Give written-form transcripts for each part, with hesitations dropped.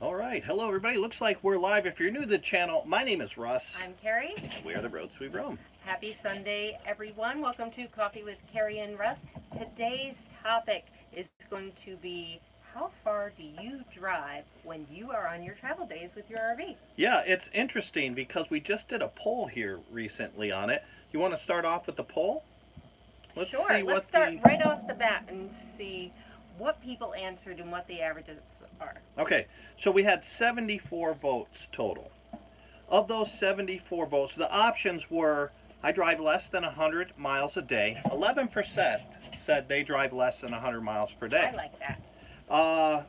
All right. Hello, everybody. Looks like we're live. If you're new to the channel, my name is Russ. I'm Kerry. We are the Roads We Roam. Happy Sunday, everyone. Welcome to Coffee with Kerry and Russ. Today's topic is going to be, how far do you drive when you are on your travel days with your RV? Yeah, it's interesting because we just did a poll here recently on it. You want to start off with the poll? Sure. Let's start right off the bat and see what people answered and what the averages are. Okay, so we had 74 votes total. Of those 74 votes, the options were, I drive less than 100 miles a day. 11% said they drive less than 100 miles per day. I like that.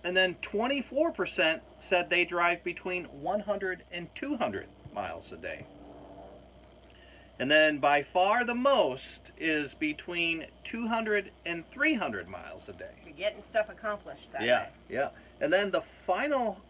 And then 24% said they drive between 100 and 200 miles a day. And then by far the most is between 200 and 300 miles a day. You're getting stuff accomplished that Yeah, way. yeah. And then the final,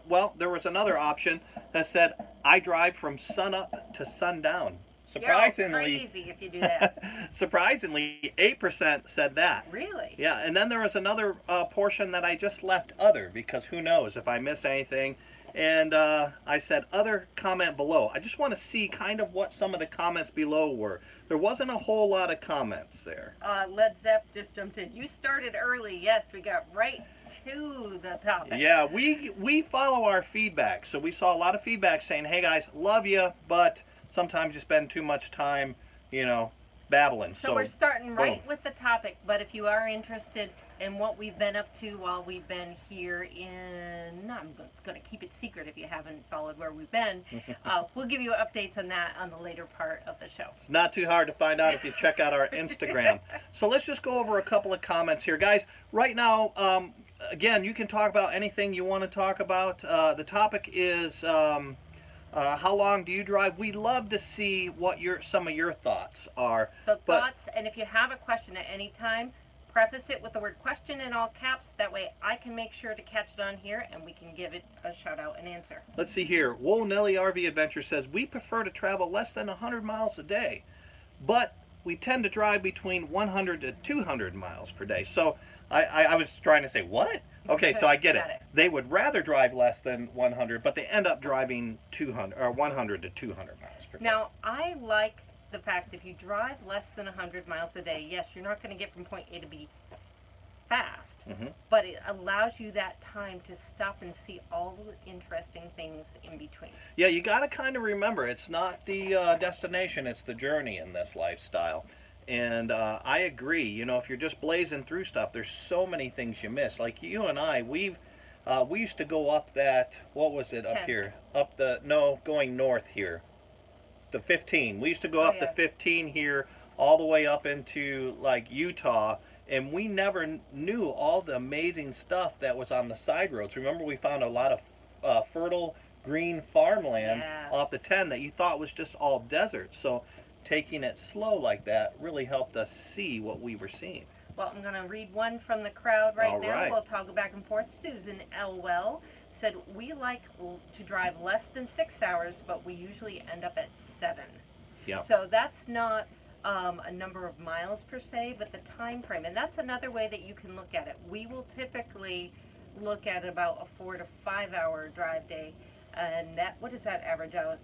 well, there was another option that said, I drive from sunup to sundown. Surprisingly, you're all crazy if you do that. Surprisingly, 8% said that. Really? Yeah, and then there was another portion that I just left other, because who knows if I miss anything. And I said other, comment below. I just want to see kind of what some of the comments below were. There wasn't a whole lot of comments there. Led Zepp just jumped in. You started early. Yes, we got right to the topic. Yeah, we follow our feedback. So we saw a lot of feedback saying, hey guys, love you, but sometimes you spend too much time, babbling. So we're starting right with the topic, but if you are interested in what we've been up to while we've been here in, I'm going to keep it secret if you haven't followed where we've been, we'll give you updates on that on the later part of the show. It's not too hard to find out if you check out our Instagram. So let's just go over a couple of comments here. Guys, right now, again, you can talk about anything you want to talk about. The topic is how long do you drive? We'd love to see what some of your thoughts are. So thoughts, and if you have a question at any time, preface it with the word question in all caps. That way I can make sure to catch it on here and we can give it a shout out and answer. Let's see here. Whoa Nelly RV Adventure says, we prefer to travel less than 100 miles a day, but we tend to drive between 100 to 200 miles per day. So I was trying to say, what? Okay, so I get it. They would rather drive less than 100, but they end up driving 200 or 100 to 200 miles per day. Now, I like the fact that if you drive less than 100 miles a day, yes, you're not going to get from point A to B fast, but it allows you that time to stop and see all the interesting things in between. Yeah, you got to kind of remember, it's not the destination, it's the journey in this lifestyle. And I agree, if you're just blazing through stuff, there's so many things you miss. Like you and I, we used to go up that, what was it 10. Up here? Going north here. The 15. We used to go up the 15 here all the way up into like Utah, and we never knew all the amazing stuff that was on the side roads. Remember, we found a lot of fertile green farmland off the 10 that you thought was just all desert. So taking it slow like that really helped us see what we were seeing. Well, I'm going to read one from the crowd right now. We'll toggle back and forth. Susan Elwell said, we like to drive less than 6 hours, but we usually end up at 7. Yeah. So that's not a number of miles per se, but the time frame. And that's another way that you can look at it. We will typically look at about a 4 to 5 hour drive day. And what does that average out?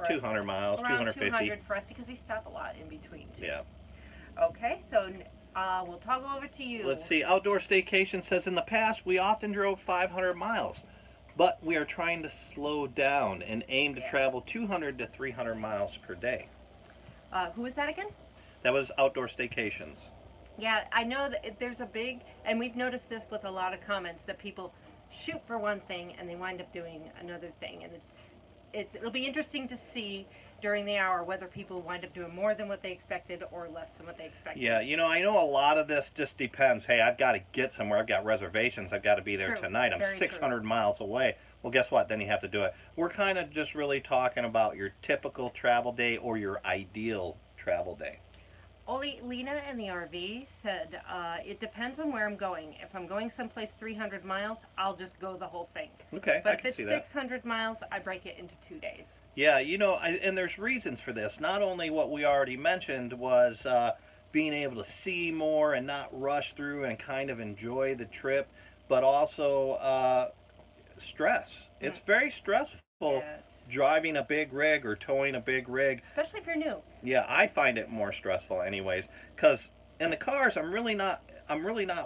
200 miles, around 250. 200 for us, because we stop a lot in between too. Yeah. Okay, so we'll toggle over to you. Let's see. Outdoor Staycation says, in the past we often drove 500 miles, but we are trying to slow down and aim to travel 200 to 300 miles per day. Who was that again? That was Outdoor Staycations. Yeah, I know that there's a big, and we've noticed this with a lot of comments, that people shoot for one thing and they wind up doing another thing, and it'll be interesting to see during the hour whether people wind up doing more than what they expected or less than what they expected. Yeah, I know a lot of this just depends. Hey, I've got to get somewhere. I've got reservations. I've got to be there tonight. I'm 600 miles away. Well, guess what? Then you have to do it. We're kind of just really talking about your typical travel day or your ideal travel day. Oli Lena in the RV said, it depends on where I'm going. If I'm going someplace 300 miles, I'll just go the whole thing. Okay, but I can if see it's that. 600 miles, I break it into 2 days. Yeah, and there's reasons for this. Not only what we already mentioned was being able to see more and not rush through and kind of enjoy the trip, but also stress. It's very stressful Yes. driving a big rig or towing a big rig. Especially if you're new. Yeah, I find it more stressful anyways, cuz in the cars I'm really not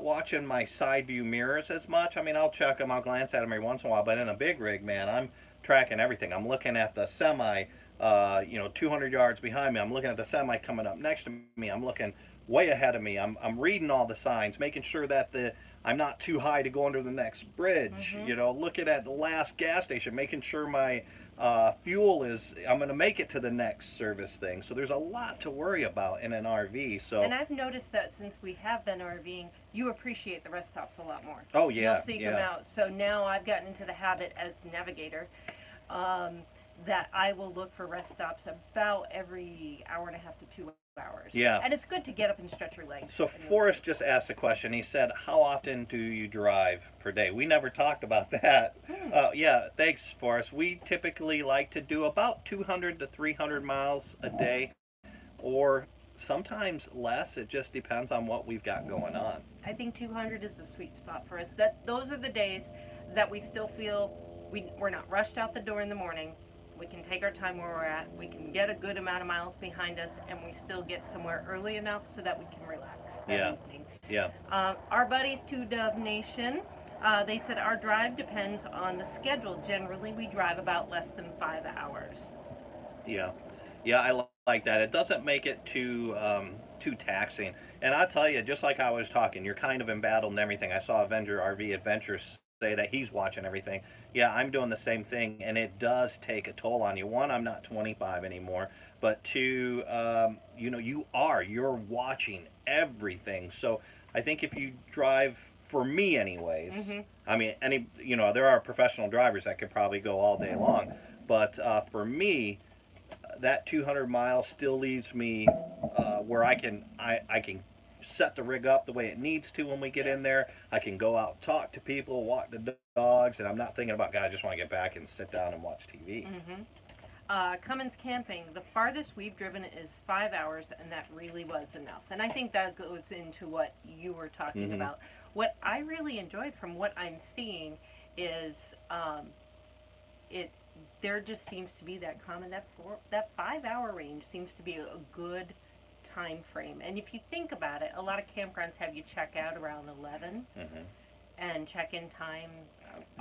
watching my side view mirrors as much. I mean, I'll check them, I'll glance at them every once in a while, but in a big rig, man, I'm tracking everything. I'm looking at the semi 200 yards behind me. I'm looking at the semi coming up next to me. I'm looking way ahead of me. I'm reading all the signs, making sure that I'm not too high to go under the next bridge. Mhm. You know, looking at the last gas station, making sure my fuel is. I'm going to make it to the next service thing. So there's a lot to worry about in an RV. So. And I've noticed that since we have been RVing, you appreciate the rest stops a lot more. Oh yeah. You'll seek them out. So now I've gotten into the habit as navigator. That I will look for rest stops about every hour and a half to 2 hours. Yeah. And it's good to get up and stretch your legs. So Forrest just asked a question. He said, "How often do you drive per day?" We never talked about that. Yeah, thanks, Forrest. We typically like to do about 200 to 300 miles a day, or sometimes less. It just depends on what we've got going on. I think 200 is the sweet spot for us. Those are the days that we still feel we're not rushed out the door in the morning. We can take our time where we're at. We can get a good amount of miles behind us, and we still get somewhere early enough so that we can relax that evening. Yeah. Our buddies, Two Dove Nation, they said our drive depends on the schedule. Generally, we drive about less than 5 hours. Yeah. Yeah, I like that. It doesn't make it too taxing. And I'll tell you, just like I was talking, you're kind of embattled and everything. I saw Avenger RV Adventures say that he's watching everything. Yeah, I'm doing the same thing, and it does take a toll on you. One, I'm not 25 anymore, but two, you're watching everything. So I think if you drive, for me anyways, I mean, there are professional drivers that could probably go all day long, but for me, that 200 miles still leaves me where I can set the rig up the way it needs to when we get in there. I can go out, talk to people, walk the dogs, and I'm not thinking about, God, I just want to get back and sit down and watch TV. Cummins Camping, the farthest we've driven is 5 hours, and that really was enough. And I think that goes into what you were talking about. What I really enjoyed from what I'm seeing is there just seems to be that common, that 5 hour range seems to be a good time frame. And if you think about it, a lot of campgrounds have you check out around 11, and check-in time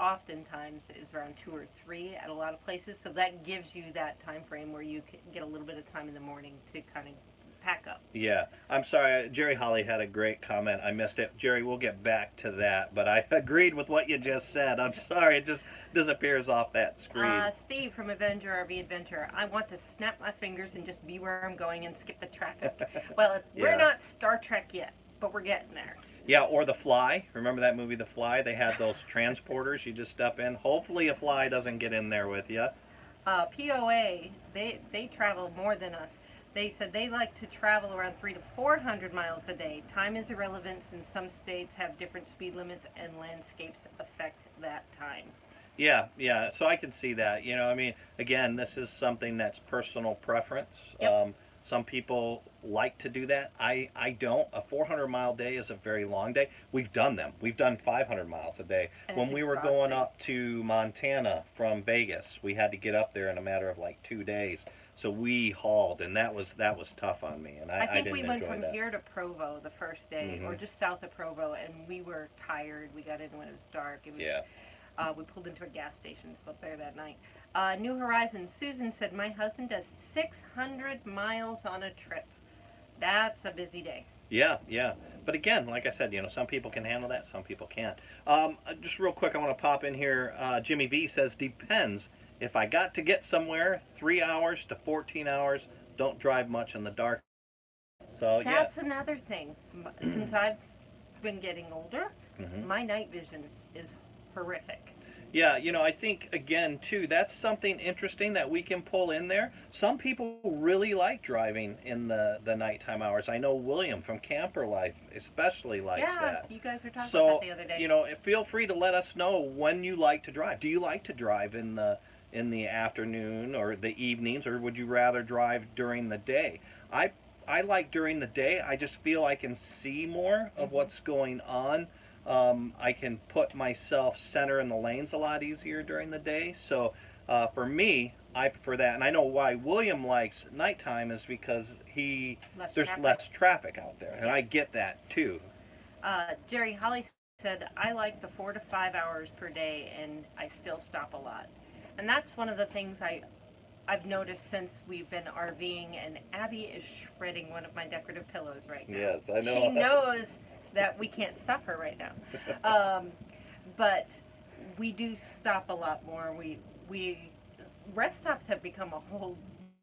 oftentimes is around 2 or 3 at a lot of places. So that gives you that time frame where you can get a little bit of time in the morning to kind of pack up. Yeah, I'm sorry. Jerry Holly had a great comment. I missed it. Jerry, we'll get back to that, but I agreed with what you just said. I'm sorry. It just disappears off that screen. Steve from Avenger RV Adventure. I want to snap my fingers and just be where I'm going and skip the traffic. Well, we're not Star Trek yet, but we're getting there. Yeah, or The Fly. Remember that movie, The Fly? They had those transporters. You just step in. Hopefully a fly doesn't get in there with you. POA, they travel more than us. They said they like to travel around 300 to 400 miles a day. Time is irrelevant since some states have different speed limits and landscapes affect that time. Yeah. So I can see that. I mean, again, this is something that's personal preference. Yep. Some people like to do that. I don't. A 400-mile day is a very long day. We've done them. We've done 500 miles a day. And when we were going up to Montana from Vegas, we had to get up there in a matter of like 2 days. So we hauled, and that was tough on me, and I think didn't we went enjoy from that. here to Provo the first day, or just south of Provo, and we were tired. We got in when it was dark. It was, we pulled into a gas station, slept there that night. New Horizons, Susan said, my husband does 600 miles on a trip. That's a busy day. Yeah. But again, like I said, some people can handle that, some people can't. Just real quick, I want to pop in here. Jimmy V says, depends. If I got to get somewhere, 3 hours to 14 hours, don't drive much in the dark. So that's another thing. Since I've been getting older, my night vision is horrific. Yeah, I think, again, too, that's something interesting that we can pull in there. Some people really like driving in the nighttime hours. I know William from Camper Life especially likes that. Yeah, you guys were talking about that the other day. Feel free to let us know when you like to drive. Do you like to drive in the afternoon or the evenings, or would you rather drive during the day? I like during the day. I just feel I can see more of what's going on. I can put myself center in the lanes a lot easier during the day. So for me, I prefer that. And I know why William likes nighttime is because there's less traffic out there. And I get that too. Jerry Holly said, I like the 4 to 5 hours per day and I still stop a lot. And that's one of the things I've noticed since we've been RVing, and Abby is shredding one of my decorative pillows right now. Yes, I know. She knows that we can't stop her right now. But we do stop a lot more. We rest stops have become a whole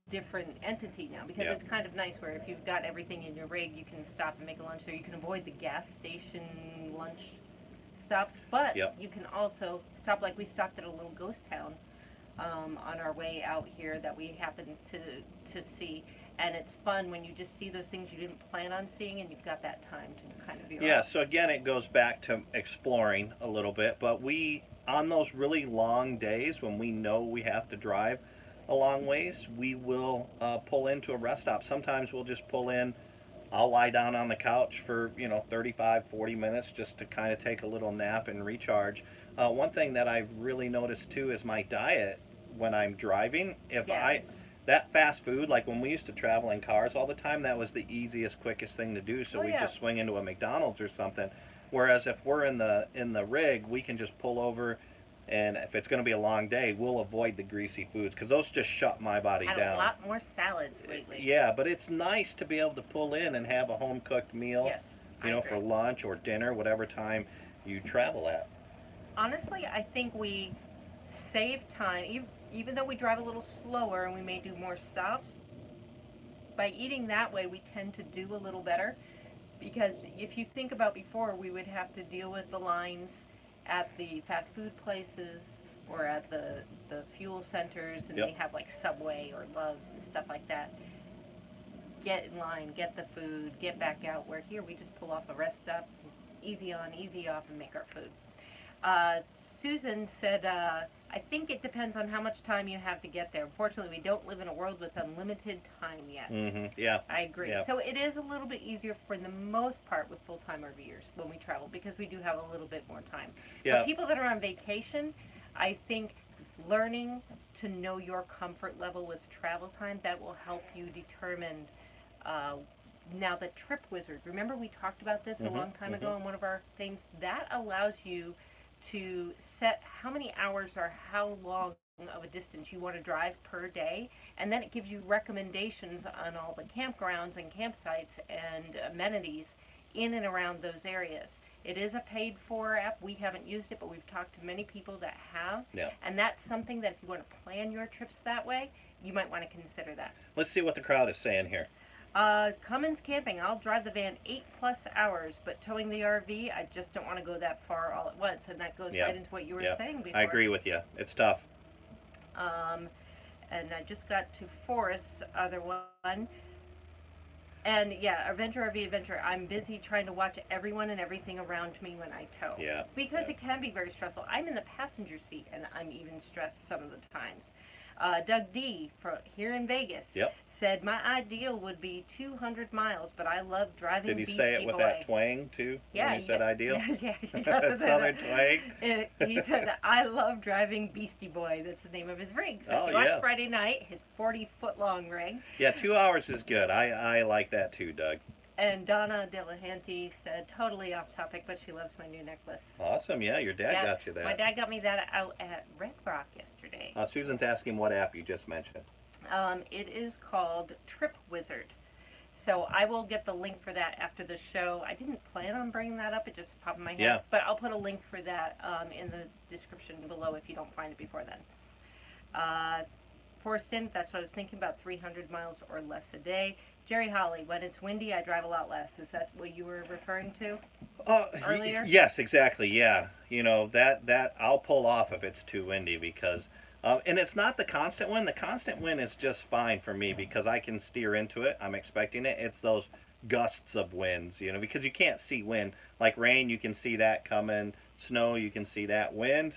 different entity now, because it's kind of nice where if you've got everything in your rig, you can stop and make a lunch there. You can avoid the gas station lunch stops, but you can also stop, like we stopped at a little ghost town on our way out here that we happened to see, and it's fun when you just see those things you didn't plan on seeing and you've got that time to kind of be so again, it goes back to exploring a little bit, but we, on those really long days when we know we have to drive a long ways, we will pull into a rest stop. Sometimes we'll just pull in, I'll lie down on the couch for 35, 40 minutes just to kind of take a little nap and recharge. One thing that I've really noticed too is my diet when I'm driving. That fast food, like when we used to travel in cars all the time, that was the easiest, quickest thing to do. So we just swing into a McDonald's or something. Whereas if we're in the rig, we can just pull over, and if it's going to be a long day, we'll avoid the greasy foods because those just shut my body down. A lot more salads lately. Yeah, but it's nice to be able to pull in and have a home cooked meal. Yes, for lunch or dinner, whatever time you travel at. Honestly, I think we save time, even though we drive a little slower and we may do more stops. By eating that way, we tend to do a little better, because if you think about before, we would have to deal with the lines at the fast food places or at the fuel centers, and they have like Subway or Love's and stuff like that. Get in line, get the food, get back out, where here we just pull off a rest stop, easy on, easy off, and make our food. Susan said, I think it depends on how much time you have to get there. Unfortunately, we don't live in a world with unlimited time yet. Yeah. I agree. Yeah. So it is a little bit easier for the most part with full-time RVers when we travel, because we do have a little bit more time. Yeah. For people that are on vacation, I think learning to know your comfort level with travel time, that will help you determine. Now the Trip Wizard, remember we talked about this a long time ago in one of our things, that allows you to set how many hours or how long of a distance you want to drive per day, and then it gives you recommendations on all the campgrounds and campsites and amenities in and around those areas. It is a paid for app. We haven't used it, but we've talked to many people that have. Yeah. And that's something that if you want to plan your trips that way, you might want to consider that. Let's see what the crowd is saying here. Cummins Camping, I'll drive the van 8+ hours, but towing the RV, I just don't want to go that far all at once. And that goes right into what you were saying before. I agree with you. It's tough. And I just got to Forrest's other one. And yeah, Adventure RV Adventure, I'm busy trying to watch everyone and everything around me when I tow. Yeah. Because it can be very stressful. I'm in the passenger seat and I'm even stressed some of the times. Doug D. here in Vegas said, my ideal would be 200 miles, but I love driving Beastie Boy. Did he say it with that twang too? Yeah. When he said ideal? Yeah. Southern twang? He said, I love driving Beastie Boy. That's the name of his rig. So he watched Friday night, his 40-foot long rig. Yeah, 2 hours is good. I like that too, Doug. And Donna Delahanty said, totally off topic, but she loves my new necklace. Awesome. Yeah, your dad got you that. My dad got me that out at Red Rock yesterday. Susan's asking what app you just mentioned. It is called Trip Wizard. So I will get the link for that after the show. I didn't plan on bringing that up. It just popped in my head. Yeah. But I'll put a link for that in the description below if you don't find it before then. Forston, that's what I was thinking about, 300 miles or less a day. Jerry Holly, when it's windy, I drive a lot less. Is that what you were referring to earlier? Yes, exactly. Yeah, that I'll pull off if it's too windy because, and it's not the constant wind. The constant wind is just fine for me because I can steer into it. I'm expecting it. It's those gusts of winds, because you can't see wind. Like rain, you can see that coming. Snow, you can see that. Wind,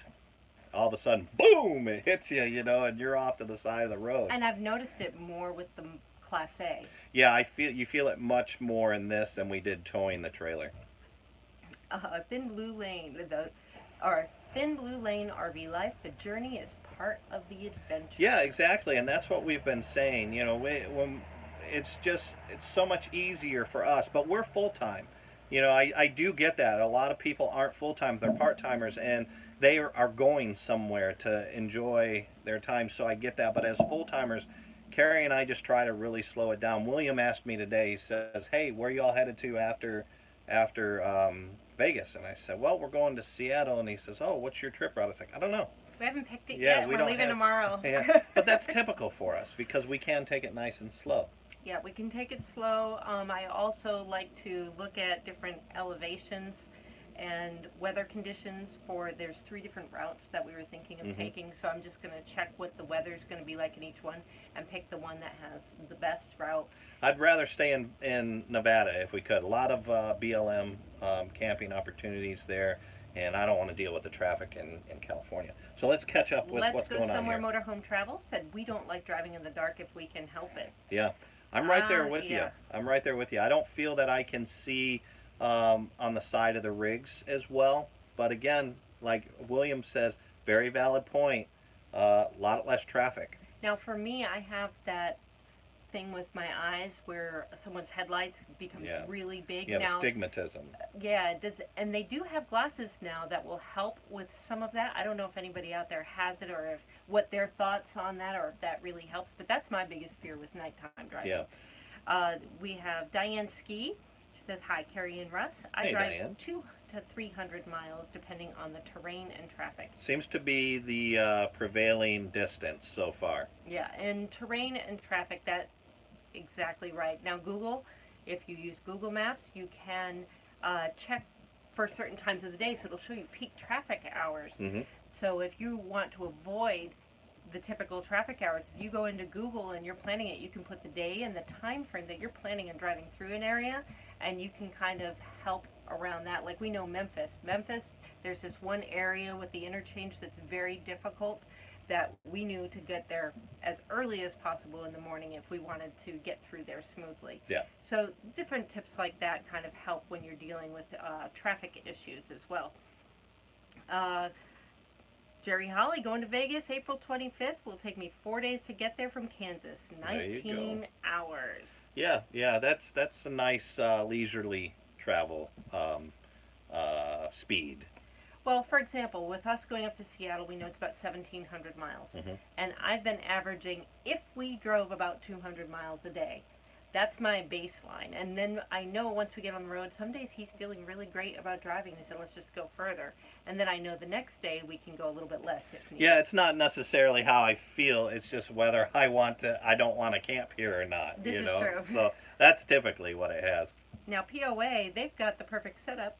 all of a sudden, boom! It hits you, and you're off to the side of the road. And I've noticed it more with the Class A. Yeah, you feel it much more in this than we did towing the trailer. Thin Blue Lane, or Thin Blue Lane RV life. The journey is part of the adventure. Yeah, exactly, and that's what we've been saying. When it's so much easier for us, but we're full time. I do get that. A lot of people aren't full time; they're part timers, and they are going somewhere to enjoy their time. So I get that. But as full timers, Carrie and I just try to really slow it down. William asked me today. He says, "Hey, where y'all headed to after Vegas?" And I said, "Well, we're going to Seattle." And he says, "Oh, what's your trip route?" I was like, "I don't know." We haven't picked it Yeah, yet. we We're don't leaving have- tomorrow. Yeah, but that's typical for us because we can take it nice and slow. Yeah, we can take it slow. I also like to look at different elevations and weather conditions there's 3 different routes that we were thinking of taking. So I'm just going to check what the weather's going to be like in each one and pick the one that has the best route. I'd rather stay in Nevada if we could. A lot of BLM camping opportunities there, and I don't want to deal with the traffic in California. So let's catch up with what's going on Let's go here. somewhere Motorhome Travel said we don't like driving in the dark if we can help it. Yeah, I'm right there with you. Yeah. I'm right there with you. I don't feel that I can see on the side of the rigs as well. But again, like William says, very valid point. A lot less traffic. Now for me, I have that thing with my eyes where someone's headlights becomes Yeah. really big. You have now, astigmatism. yeah, it does, and they do have glasses now that will help with some of that. I don't know if anybody out there has it or what their thoughts on that or if that really helps, but that's my biggest fear with nighttime driving. Yeah. We have Diane Ski. She says, "Hi, Kerry and Russ. I Hey, drive Diane. 200 to 300 miles depending on the terrain and traffic." Seems to be the prevailing distance so far. Yeah, and terrain and traffic, that exactly right. Now Google, if you use Google Maps, you can check for certain times of the day, so it'll show you peak traffic hours. Mm-hmm. So if you want to avoid the typical traffic hours, if you go into Google and you're planning it, you can put the day and the time frame that you're planning on driving through an area, and you can kind of help around that. Like we know Memphis, there's this one area with the interchange that's very difficult that we knew to get there as early as possible in the morning if we wanted to get through there smoothly. Yeah. So different tips like that kind of help when you're dealing with traffic issues as well. Jerry Holly, going to Vegas April 25th. Will take me 4 days to get there from Kansas. 19 hours. Yeah, that's a nice leisurely travel speed. Well, for example, with us going up to Seattle, we know it's about 1,700 miles. Mm-hmm. And I've been averaging, if we drove about 200 miles a day, that's my baseline. And then I know once we get on the road, some days he's feeling really great about driving. He said, let's just go further. And then I know the next day we can go a little bit less if needed. Yeah, it's not necessarily how I feel. It's just whether I don't want to camp here or not. This you is know? true. So that's typically what it has. Now, POA, they've got the perfect setup.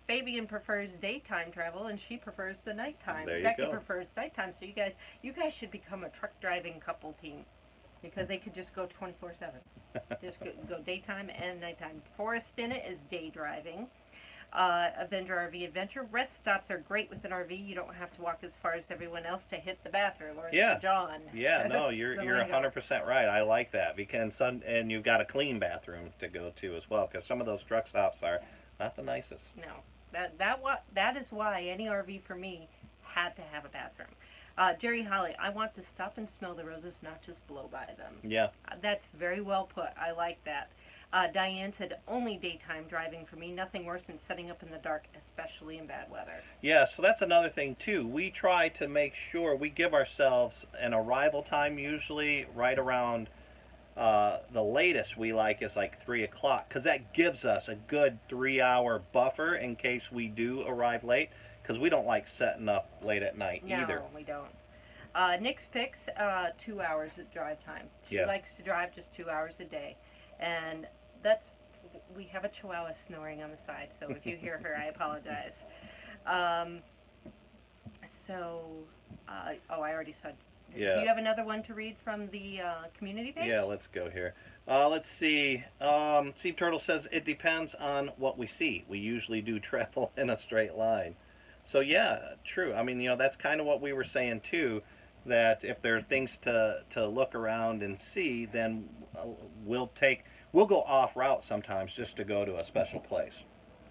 Fabian prefers daytime travel, and she prefers the nighttime. There you Becky go. prefers nighttime. So you guys should become a truck driving couple team, because they could just go 24/7. Just go daytime and nighttime. Forrest in it is day driving. Avenger RV Adventure. Rest stops are great with an RV. You don't have to walk as far as everyone else to hit the bathroom or Yeah. the John. Yeah, no, you're The 100% right. I like that because and you've got a clean bathroom to go to as well because some of those truck stops are not the nicest. No, that is why any RV for me had to have a bathroom. Jerry Holly, I want to stop and smell the roses, not just blow by them. Yeah. That's very well put. I like that. Diane said, only daytime driving for me. Nothing worse than setting up in the dark, especially in bad weather. Yeah, so that's another thing too. We try to make sure we give ourselves an arrival time, usually right around the latest we like is like 3 o'clock, because that gives us a good 3-hour buffer in case we do arrive late, because we don't like setting up late at night either. No, we don't. Nick's picks 2 hours of drive time. She Yeah. likes to drive just 2 hours a day, and we have a chihuahua snoring on the side, so if you hear her, I apologize. I already saw. Yeah. Do you have another one to read from the community page? Yeah, let's go here. Let's see. Steve Turtle says it depends on what we see. We usually do travel in a straight line. So yeah, true. I mean, that's kind of what we were saying too. That if there are things to look around and see, then we'll go off route sometimes just to go to a special place.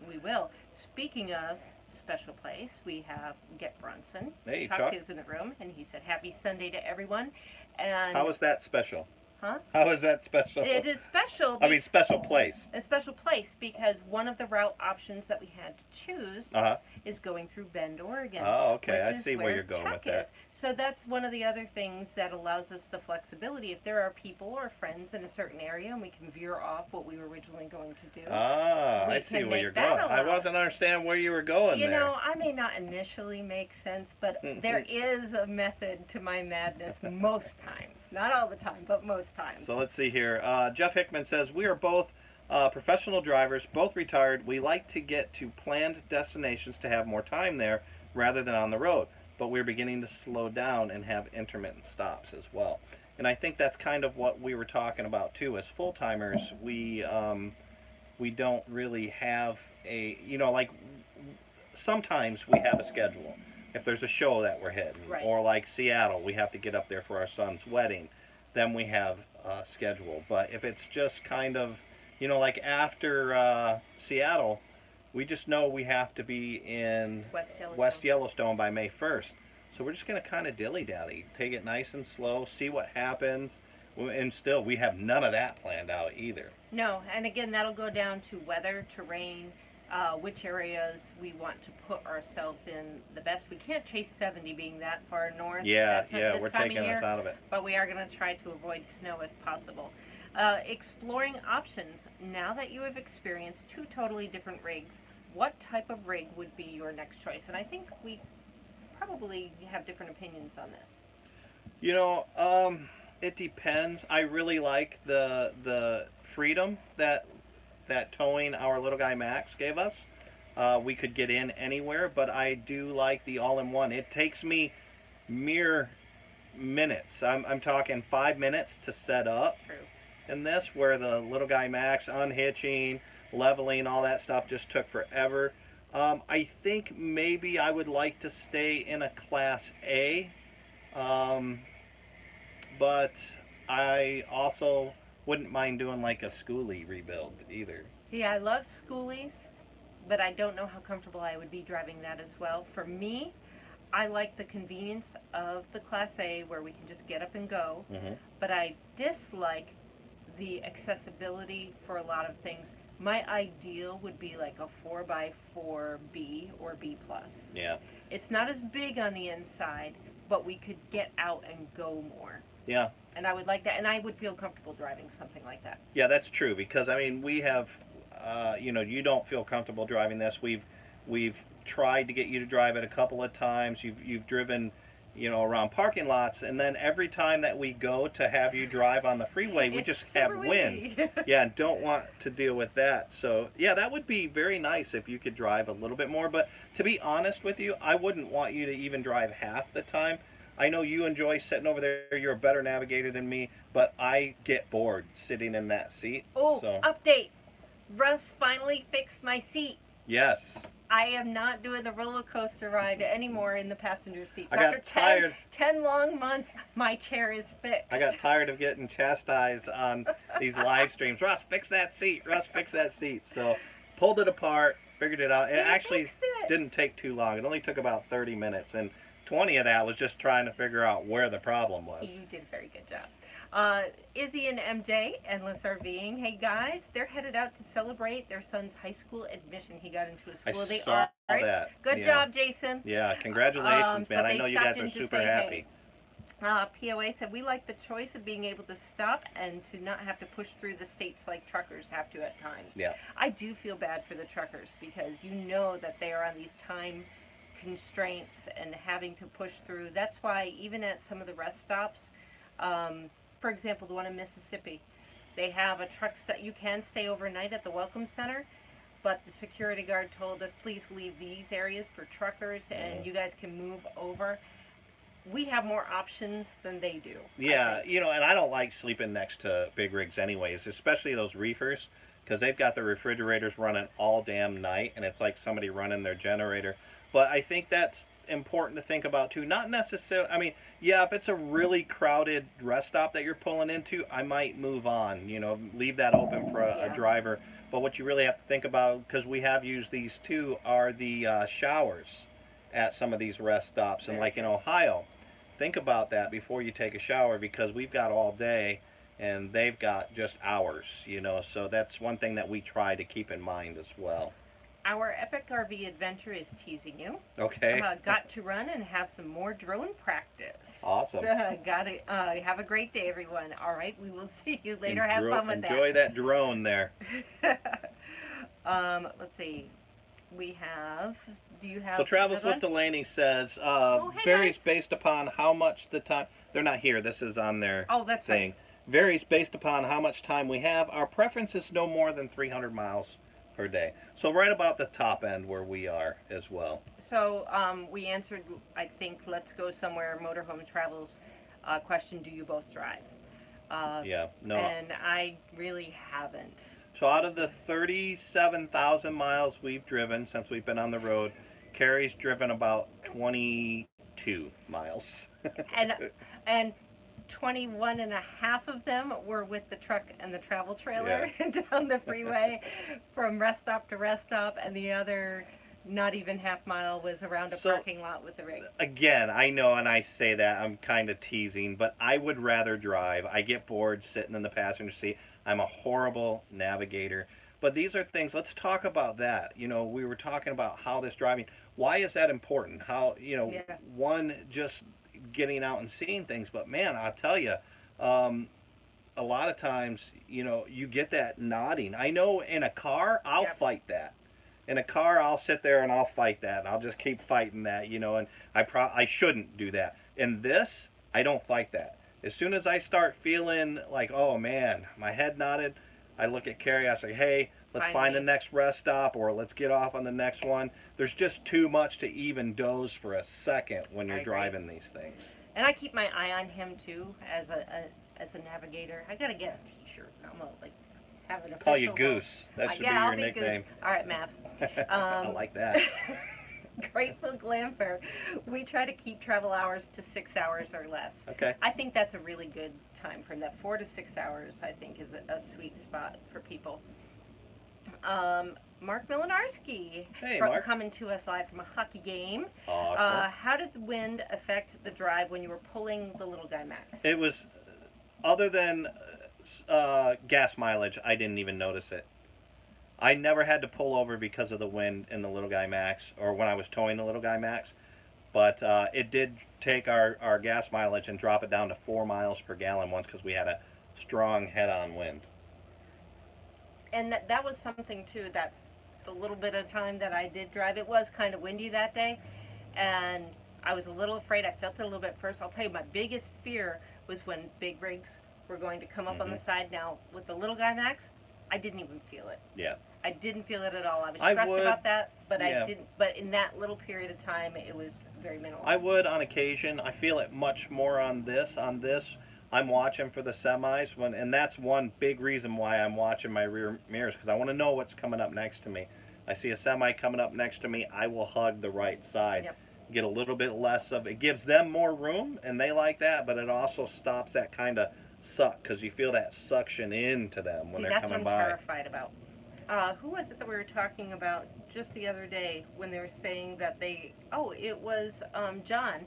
We will. Speaking of special place, we have Get Brunson. Hey, Chuck Chuck. is in the room, and he said, "Happy Sunday to everyone." And How is that special? huh? How is that special? It is special. I mean, special place. A special place because one of the route options that we had to choose Uh-huh. is going through Bend, Oregon. Oh, okay. Which I is see where you're going Chuck with that. is. So that's one of the other things that allows us the flexibility. If there are people or friends in a certain area and we can veer off what we were originally going to do. Ah, we I see can where make you're that going. I allowance. wasn't understanding where you were going You there. know, I may not initially make sense, but there is a method to my madness most times. Not all the time, but most times. So let's see here. Jeff Hickman says, we are both professional drivers, both retired. We like to get to planned destinations to have more time there rather than on the road. But we're beginning to slow down and have intermittent stops as well. And I think that's kind of what we were talking about too. As full-timers, we don't really have a, like sometimes we have a schedule. If there's a show that we're hitting, Right. or like Seattle, we have to get up there for our son's wedding, then we have a schedule. But if it's just kind of, like after Seattle, we just know we have to be in West Yellowstone by May 1st. So we're just going to kind of dilly-dally, take it nice and slow, see what happens. And still, we have none of that planned out either. No, and again, that'll go down to weather, terrain, which areas we want to put ourselves in the best. We can't chase 70 being that far north. Yeah, this we're time taking of year, us out of it. but we are going to try to avoid snow if possible. Exploring options. Now that you have experienced two totally different rigs, what type of rig would be your next choice? And I think we probably have different opinions on this. It depends. I really like the freedom that towing our little guy Max gave us. We could get in anywhere, but I do like the all-in-one. It takes me mere minutes. I'm talking 5 minutes to set up. True. In this, where the little guy Max unhitching, leveling, all that stuff just took forever. I think maybe I would like to stay in a Class A. But I also wouldn't mind doing like a schoolie rebuild either. See, I love schoolies, but I don't know how comfortable I would be driving that as well. For me, I like the convenience of the Class A where we can just get up and go, but I dislike the accessibility for a lot of things. My ideal would be like a 4x4B or B+. Yeah. It's not as big on the inside, but we could get out and go more. Yeah. And I would like that, and I would feel comfortable driving something like that. Yeah, that's true, because I mean we have, you don't feel comfortable driving this. We've tried to get you to drive it a couple of times. You've driven, around parking lots, and then every time that we go to have you drive on the freeway, we just have wind. Yeah, and don't want to deal with that. So yeah, that would be very nice if you could drive a little bit more. But to be honest with you, I wouldn't want you to even drive half the time. I know you enjoy sitting over there. You're a better navigator than me, but I get bored sitting in that seat. Oh, so. Update. Russ finally fixed my seat. Yes. I am not doing the roller coaster ride anymore in the passenger seat. So I got after tired. 10 long months, my chair is fixed. I got tired of getting chastised on these live streams. Russ, fix that seat. Russ, fix that seat. So pulled it apart, figured it out. It actually didn't take too long. It only took about 30 minutes. And 20 of that was just trying to figure out where the problem was. You did a very good job. Izzy and MJ, Endless RVing. Hey guys, they're headed out to celebrate their son's high school admission. He got into a school of the saw arts. that. Good Yeah. job, Jason. Yeah, congratulations, man. But I they know you stopped guys are in to super say happy. hey. POA said, we like the choice of being able to stop and to not have to push through the states like truckers have to at times. Yeah. I do feel bad for the truckers because you know that they are on these time constraints and having to push through. That's why even at some of the rest stops, for example, the one in Mississippi, they have a truck stop. You can stay overnight at the Welcome Center, but the security guard told us, please leave these areas for truckers and you guys can move over. We have more options than they do. Yeah, and I don't like sleeping next to big rigs anyways, especially those reefers, because they've got the refrigerators running all damn night, and it's like somebody running their generator. But I think that's important to think about too. Not necessarily. I mean, yeah, if it's a really crowded rest stop that you're pulling into, I might move on. You know, leave that open for a Yeah. driver. But what you really have to think about, because we have used these too, are the showers at some of these rest stops. And Very like in true. Ohio, think about that before you take a shower, because we've got all day and they've got just hours. You know, so that's one thing that we try to keep in mind as well. Our epic RV adventure is teasing you. Okay. Got to run and have some more drone practice. Awesome. Got to have a great day, everyone. All right, we will see you later. Have fun with Enjoy that drone there. that. Let's see. We have. Do you have? So Travels another with one? Delaney says Hey varies guys. based upon how much the time. They're not here. This is on their Oh, that's thing. right. Varies based upon how much time we have. Our preference is no more than 300 miles per day. So right about the top end where we are as well. So we answered. I think let's go somewhere. Motorhome Travels. Question: Do you both drive? Yeah. No. And I really haven't. So out of the 37,000 miles we've driven since we've been on the road, Kerry's driven about 22 miles. and 21 and a half of them were with the truck and the travel trailer down the freeway from rest stop to rest stop, and the other not even half mile was around a parking lot with the rig. Again, I know, and I say that, I'm kind of teasing, but I would rather drive. I get bored sitting in the passenger seat. I'm a horrible navigator. But these are things, let's talk about that. You know, we were talking about how this driving, why is that important? How, you know, one, just getting out and seeing things, but man, I'll tell you, a lot of times, you know, you get that nodding. I know in a car, I'll fight that. In a car, I'll sit there and I'll fight that, and I'll just keep fighting that, you know, and I shouldn't do that. In this, I don't fight that. As soon as I start feeling like, oh man, my head nodded, I look at Kerry, I say, hey, let's find the next rest stop, or let's get off on the next one. There's just too much to even doze for a second when you're driving these things. And I keep my eye on him too as a navigator. I gotta get a T-shirt. I'm gonna have an official. Call you Goose. That should be your nickname. Goose. All right, Matt. I like that. Grateful Glamper. We try to keep travel hours to 6 hours or less. Okay. I think that's a really good time frame. That 4 to 6 hours, I think, is a sweet spot for people. Mark Milinarski. Hey, Mark. Coming to us live from a hockey game. Awesome. How did the wind affect the drive when you were pulling the little guy Max? It was, other than gas mileage, I didn't even notice it. I never had to pull over because of the wind in the little guy Max, or when I was towing the little guy Max. But it did take our gas mileage and drop it down to 4 miles per gallon once, because we had a strong head-on wind. And that was something too, that the little bit of time that I did drive, it was kind of windy that day, and I was a little afraid. I felt it a little bit first. I'll tell you, my biggest fear was when big rigs were going to come up on the side. Now, with the little guy Max, I didn't even feel it. Yeah. I didn't feel it at all. I was stressed about that, but I didn't. But in that little period of time, it was very minimal. I would on occasion. I feel it much more on this. I'm watching for the semis, and that's one big reason why I'm watching my rear mirrors, because I want to know what's coming up next to me. I see a semi coming up next to me, I will hug the right side. Yep. Get a little bit less of it. Gives them more room, and they like that, but it also stops that kind of suck, because you feel that suction into them when they're coming by. That's what I'm terrified about. Who was it that we were talking about just the other day when they were saying that they... Oh, it was John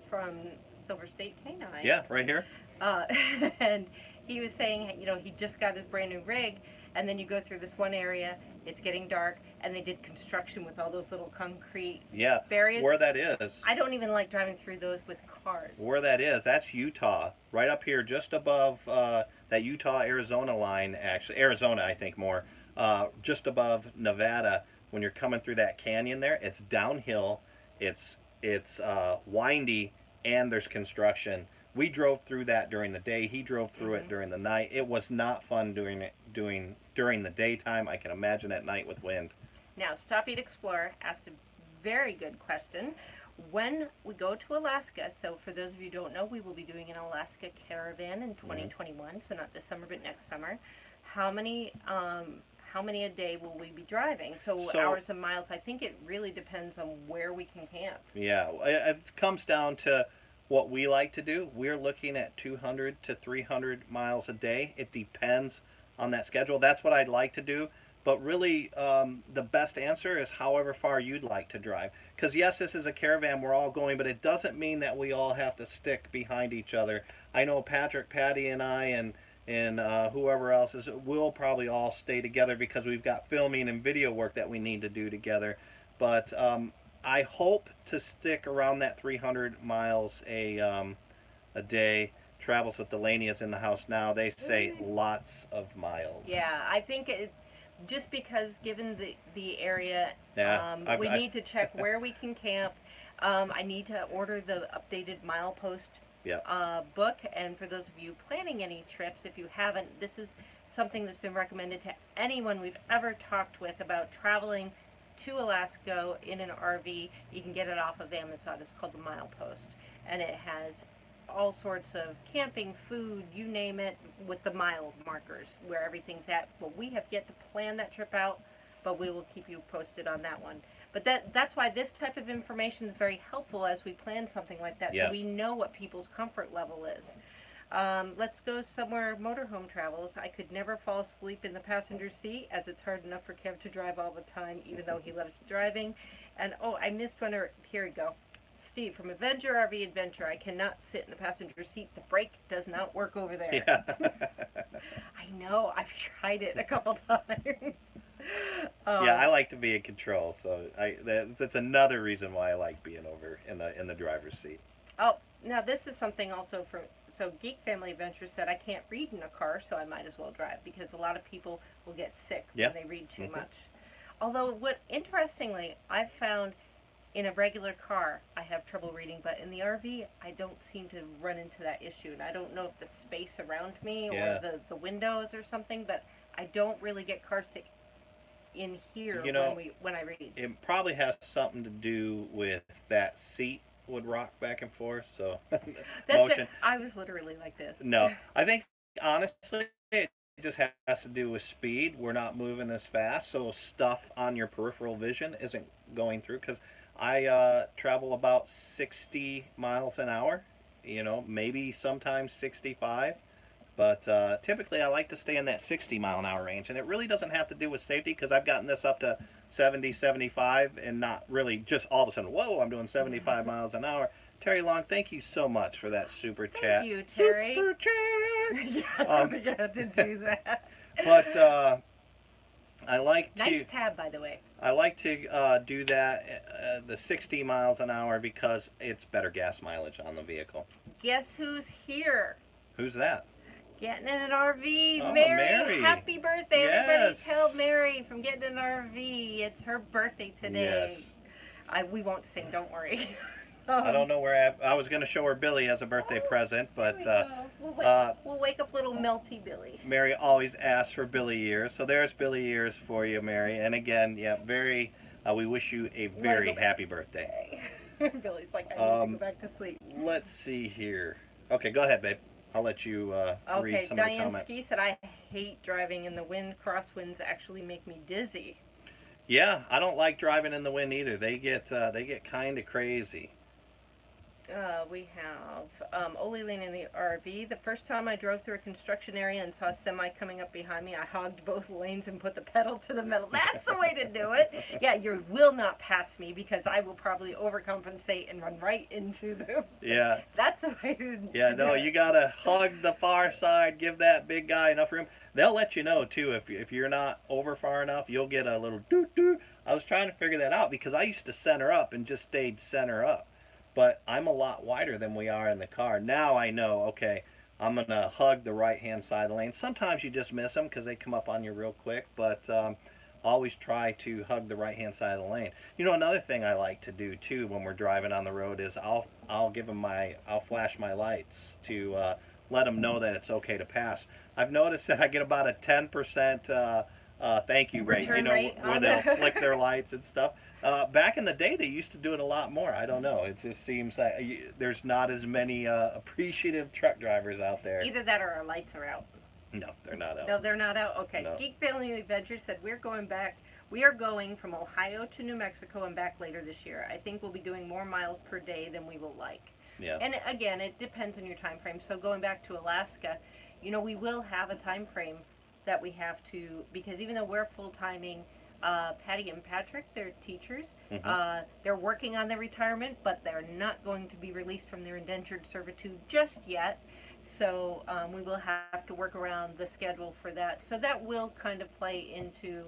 from Silver State Canine. Yeah, right here. And he was saying, you know, he just got his brand new rig, and then you go through this one area, it's getting dark, and they did construction with all those little concrete barriers. Where that is. I don't even like driving through those with cars. Where that is, that's Utah. Right up here, just above that Utah-Arizona line, actually. Arizona, I think, more. Just above Nevada, when you're coming through that canyon there, it's downhill, it's windy, and there's construction. We drove through that during the day. He drove through it during the night. It was not fun doing it during the daytime. I can imagine at night with wind. Now, Stop Eat Explorer asked a very good question. When we go to Alaska, so for those of you who don't know, we will be doing an Alaska caravan in 2021, so not this summer, but next summer. How how many a day will we be driving? So hours and miles, I think it really depends on where we can camp. Yeah, it comes down to what we like to do. We're looking at 200 to 300 miles a day. It depends on that schedule. That's what I'd like to do. But really, the best answer is however far you'd like to drive. Because yes, this is a caravan, we're all going, but it doesn't mean that we all have to stick behind each other. I know Patrick, Patty, and I, and whoever else is, we'll probably all stay together because we've got filming and video work that we need to do together. But I hope to stick around that 300 miles a day. Travels with Delaney is in the house now. They say lots of miles. Yeah, I think just because given the area, yeah, we need to check where we can camp. I need to order the updated milepost book. And for those of you planning any trips, if you haven't, this is something that's been recommended to anyone we've ever talked with about traveling to Alaska in an RV. You can get it off of Amazon. It's called the Milepost, and it has all sorts of camping, food, you name it, with the mile markers where everything's at. But we have yet to plan that trip out, but we will keep you posted on that one. But that's why this type of information is very helpful as we plan something like that, yes. So we know what people's comfort level is. Let's go somewhere motorhome travels. I could never fall asleep in the passenger seat, as it's hard enough for Kev to drive all the time, even though he loves driving. And oh, I missed one. Here we go. Steve from Avenger RV Adventure. I cannot sit in the passenger seat. The brake does not work over there. Yeah. I know. I've tried it a couple times. Yeah, I like to be in control, so that's another reason why I like being over in the driver's seat. Oh, now this is something also so Geek Family Adventure said I can't read in a car, so I might as well drive, because a lot of people will get sick when they read too much. Although, interestingly, I've found in a regular car I have trouble reading, but in the RV I don't seem to run into that issue. And I don't know if the space around me or the windows or something, but I don't really get car sick in here when I read. It probably has something to do with that seat would rock back and forth, so motion. I was literally like this. No, I think honestly it just has to do with speed. We're not moving as fast, so stuff on your peripheral vision isn't going through. Because I travel about 60 miles an hour, maybe sometimes 65. But typically I like to stay in that 60 mile an hour range. And it really doesn't have to do with safety, because I've gotten this up to 70, 75, and not really just all of a sudden, whoa, I'm doing 75 miles an hour. Terry Long, thank you so much for that super chat. Thank you, Terry. Super chat! Yeah, I forgot to do that. But I like to... Nice tab, by the way. I like to do that, the 60 miles an hour, because it's better gas mileage on the vehicle. Guess who's here? Who's that? Getting in an RV. Oh, Mary. Happy birthday, everybody. Yes. Tell Mary from Getting in an RV. It's her birthday today. Yes. We won't sing, don't worry. I don't know where I was going to show her Billy as a birthday present, but we'll wake up little melty Billy. Mary always asks for Billy ears, so there's Billy ears for you, Mary. And again, we wish you a very happy birthday. Billy's like, I need to go back to sleep. Let's see here. Okay, go ahead, babe. I'll let you read some of the Diane comments. Ski said, I hate driving in the wind. Crosswinds actually make me dizzy. Yeah, I don't like driving in the wind either. They get kind of crazy. We have Ole Lane in the RV. The first time I drove through a construction area and saw a semi coming up behind me, I hogged both lanes and put the pedal to the metal. That's the way to do it. Yeah, you will not pass me, because I will probably overcompensate and run right into them. Yeah. That's the way to do it. You gotta hug the far side, give that big guy enough room. They'll let you know too if you're not over far enough. You'll get a little doot doot. I was trying to figure that out, because I used to center up and just stayed center up. But I'm a lot wider than we are in the car. Now I know, okay, I'm going to hug the right-hand side of the lane. Sometimes you just miss them because they come up on you real quick, but always try to hug the right-hand side of the lane. Another thing I like to do, too, when we're driving on the road is I'll give them I'll flash my lights to let them know that it's okay to pass. I've noticed that I get about a 10% thank you rate, where they'll flick their lights and stuff. Back in the day, they used to do it a lot more. I don't know. It just seems like there's not as many appreciative truck drivers out there. Either that or our lights are out. No, they're not out. No, they're not out. Okay. No. Geek Family Adventure said we're going back. We are going from Ohio to New Mexico and back later this year. I think we'll be doing more miles per day than we will like. Yeah. And again, it depends on your time frame. So going back to Alaska, we will have a time frame that we have to, because even though we're full timing, Patty and Patrick, they're teachers. They're working on their retirement, but they're not going to be released from their indentured servitude just yet. So we will have to work around the schedule for that. So that will kind of play into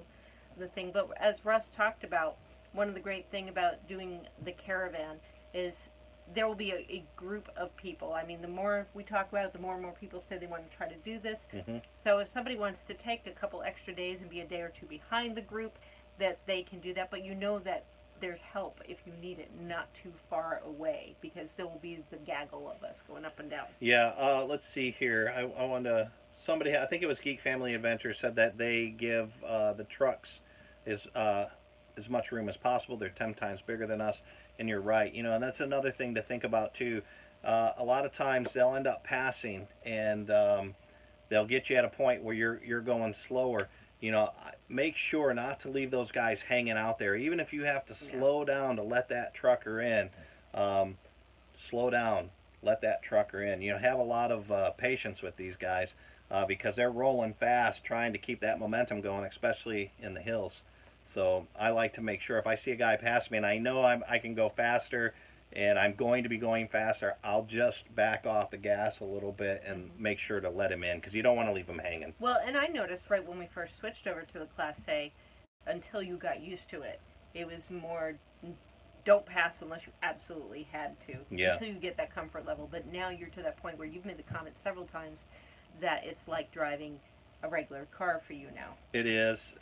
the thing. But as Russ talked about, one of the great thing about doing the caravan is there will be a group of people. I mean, the more we talk about it, the more and more people say they want to try to do this. So if somebody wants to take a couple extra days and be a day or two behind the group, that they can do that. But that there's help if you need it, not too far away, because there will be the gaggle of us going up and down. Yeah, let's see here. I want to. Somebody, I think it was Geek Family Adventure, said that they give the trucks as much room as possible. They're 10 times bigger than us, and you're right. And that's another thing to think about too. A lot of times they'll end up passing, and they'll get you at a point where you're going slower. Make sure not to leave those guys hanging out there. Even if you have to slow down to let that trucker in, slow down, let that trucker in. Have a lot of patience with these guys because they're rolling fast, trying to keep that momentum going, especially in the hills. So I like to make sure if I see a guy pass me and I know I can go faster and I'm going to be going faster, I'll just back off the gas a little bit and make sure to let him in, because you don't want to leave him hanging. Well, and I noticed right when we first switched over to the Class A, until you got used to it, it was more don't pass unless you absolutely had to, until you get that comfort level. But now you're to that point where you've made the comment several times that it's like driving a regular car for you now. It is,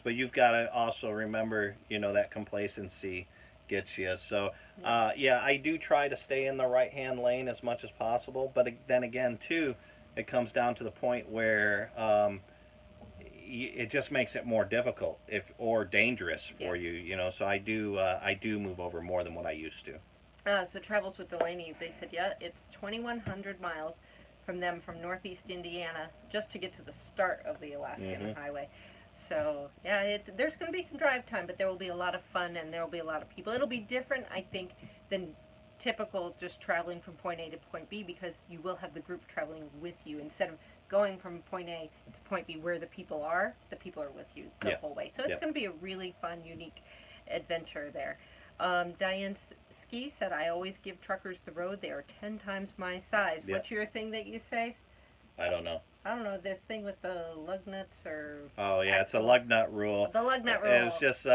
but you've got to also remember, that complacency gets you. So, I do try to stay in the right-hand lane as much as possible, but then again, too, it comes down to the point where it just makes it more difficult or dangerous for you, So I do move over more than what I used to. So Travels with Delaney, they said, it's 2,100 miles from them from northeast Indiana just to get to the start of the Alaskan highway. So, there's going to be some drive time, but there will be a lot of fun and there will be a lot of people. It'll be different, I think, than typical just traveling from point A to point B, because you will have the group traveling with you. Instead of going from point A to point B where the people are with you the whole way. So it's going to be a really fun, unique adventure there. Diane Ski said, I always give truckers the road. They are 10 times my size. Yep. What's your thing that you say? I don't know. The thing with the lug nuts or... Oh, yeah, it's a lug nut rule. The lug nut rule. It was just,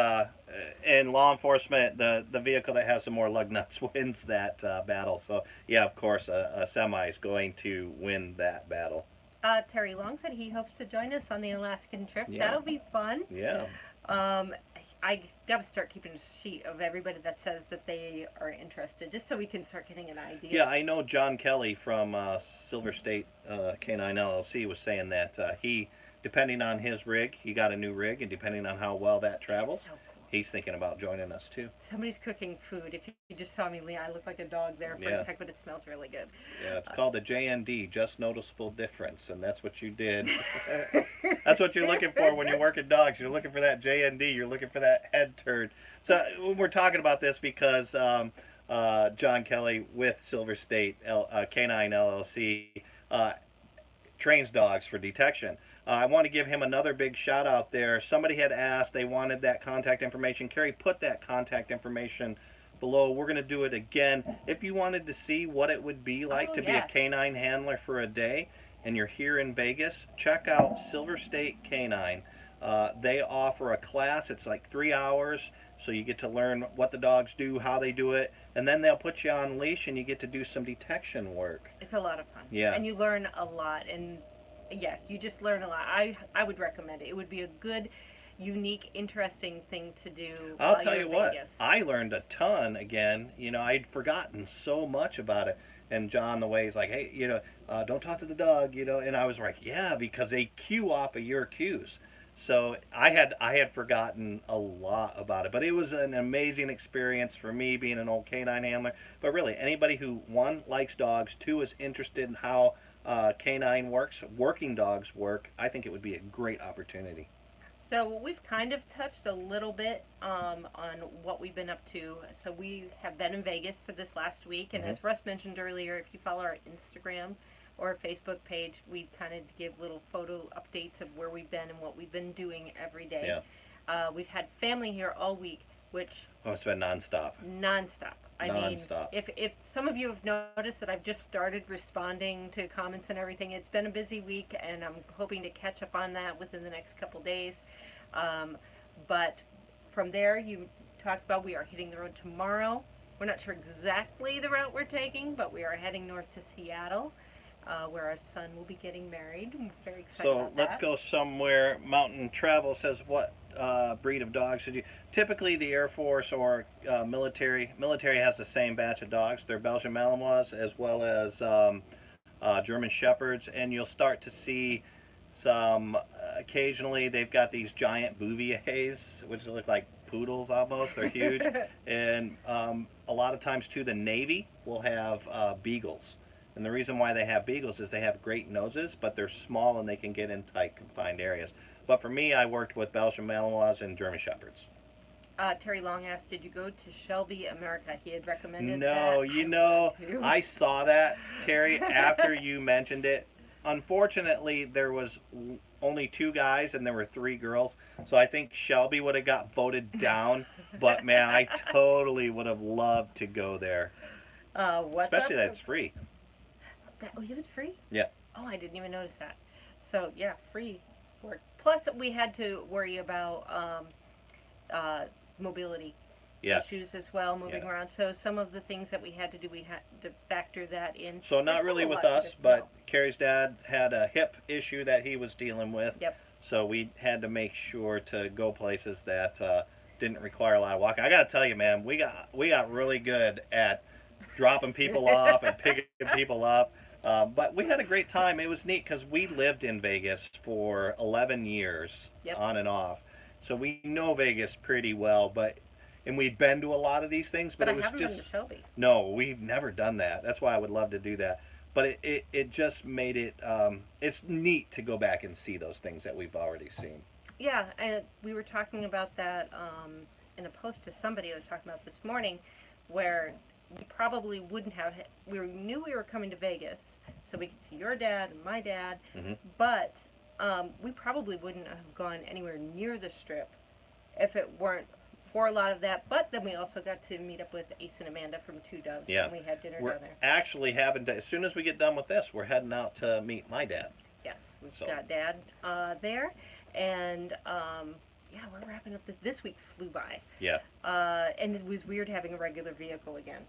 in law enforcement, the vehicle that has the more lug nuts wins that battle. So, yeah, of course, a semi is going to win that battle. Terry Long said he hopes to join us on the Alaskan trip. Yeah. That'll be fun. Yeah. I got to start keeping a sheet of everybody that says that they are interested, just so we can start getting an idea. Yeah, I know John Kelly from Silver State Canine LLC was saying that he, depending on his rig, he got a new rig, and depending on how well that travels, so cool. He's thinking about joining us too. Somebody's cooking food. If you just saw me, Lee, I look like a dog there for a sec, but it smells really good. Yeah, it's called a JND, Just Noticeable Difference, and that's what you did. That's what you're looking for when you're working dogs. You're looking for that JND. You're looking for that head turn. So we're talking about this because John Kelly with Silver State Canine LLC trains dogs for detection. I want to give him another big shout out there. Somebody had asked, they wanted that contact information. Kerry, put that contact information below. We're going to do it again. If you wanted to see what it would be like to be a canine handler for a day and you're here in Vegas, check out Silver State Canine. They offer a class. It's like 3 hours, so you get to learn what the dogs do, how they do it, and then they'll put you on leash and you get to do some detection work. It's a lot of fun. Yeah. And you learn a lot, and you just learn a lot. I would recommend it. It would be a good, unique, interesting thing to do. I'll tell you what, I learned a ton again. I'd forgotten so much about it. And John, the way he's like, hey, don't talk to the dog, and I was like, yeah, because they cue off of your cues. So I had forgotten a lot about it, but it was an amazing experience for me being an old canine handler. But really, anybody who, one, likes dogs, two, is interested in how canine working dogs work, I think it would be a great opportunity. So we've kind of touched a little bit on what we've been up to. So we have been in Vegas for this last week, and Hmm. as Russ mentioned earlier, if you follow our Instagram or our Facebook page, we kind of give little photo updates of where we've been and what we've been doing every day. Yeah. We've had family here all week, which Oh, it's been nonstop. nonstop. I mean, Nonstop. if some of you have noticed that I've just started responding to comments and everything, it's been a busy week, and I'm hoping to catch up on that within the next couple days. Um, but from there, you talked about we are hitting the road tomorrow. We're not sure exactly the route we're taking, but we are heading north to Seattle, where our son will be getting married. I'm very excited So about let's that. go somewhere. Mountain Travel says what breed of dogs should you? Typically, the Air Force or military. Military has the same batch of dogs. They're Belgian Malinois as well as German Shepherds, and you'll start to see some. Occasionally, they've got these giant Bouviers, which look like poodles almost. They're huge, and a lot of times too, the Navy will have beagles. And the reason why they have beagles is they have great noses, but they're small and they can get in tight, confined areas. But for me, I worked with Belgian Malinois and German Shepherds. Terry Long asked, "Did you go to Shelby, America?" He had recommended No, that. you I know, want to. I saw that, Terry, after you mentioned it. Unfortunately, there was only 2 guys and there were 3 girls. So I think Shelby would have got voted down. But man, I totally would have loved to go there. What's Especially up? that it's free. Oh, it was free? Yeah. Oh, I didn't even notice that. So yeah, free work. Plus, we had to worry about mobility Yeah. issues as well, moving Yeah. around. So some of the things that we had to do, we had to factor that in. So There's not still really a with lot to us, do. but No. Carrie's dad had a hip issue that he was dealing with. Yep. So we had to make sure to go places that didn't require a lot of walking. I got to tell you, man, we got really good at dropping people off and picking people up. But we had a great time. It was neat because we lived in Vegas for 11 years Yep. on and off. So we know Vegas pretty well, and we'd been to a lot of these things, but But I it was haven't been just to Shelby. no, we've never done that. That's why I would love to do that. But it just made it, it's neat to go back and see those things that we've already seen. Yeah, and we were talking about that in a post to somebody I was talking about this morning, where we probably wouldn't have. We knew we were coming to Vegas, so we could see your dad and my dad, Hmm. but we probably wouldn't have gone anywhere near the Strip if it weren't for a lot of that. But then we also got to meet up with Ace and Amanda from Two Doves, Yeah. and we had dinner We're down there. actually having to, as soon as we get done with this, we're heading out to meet my dad. Yes, we've So- got Dad there, and yeah, we're wrapping up this week flew by. Yeah. And it was weird having a regular vehicle again.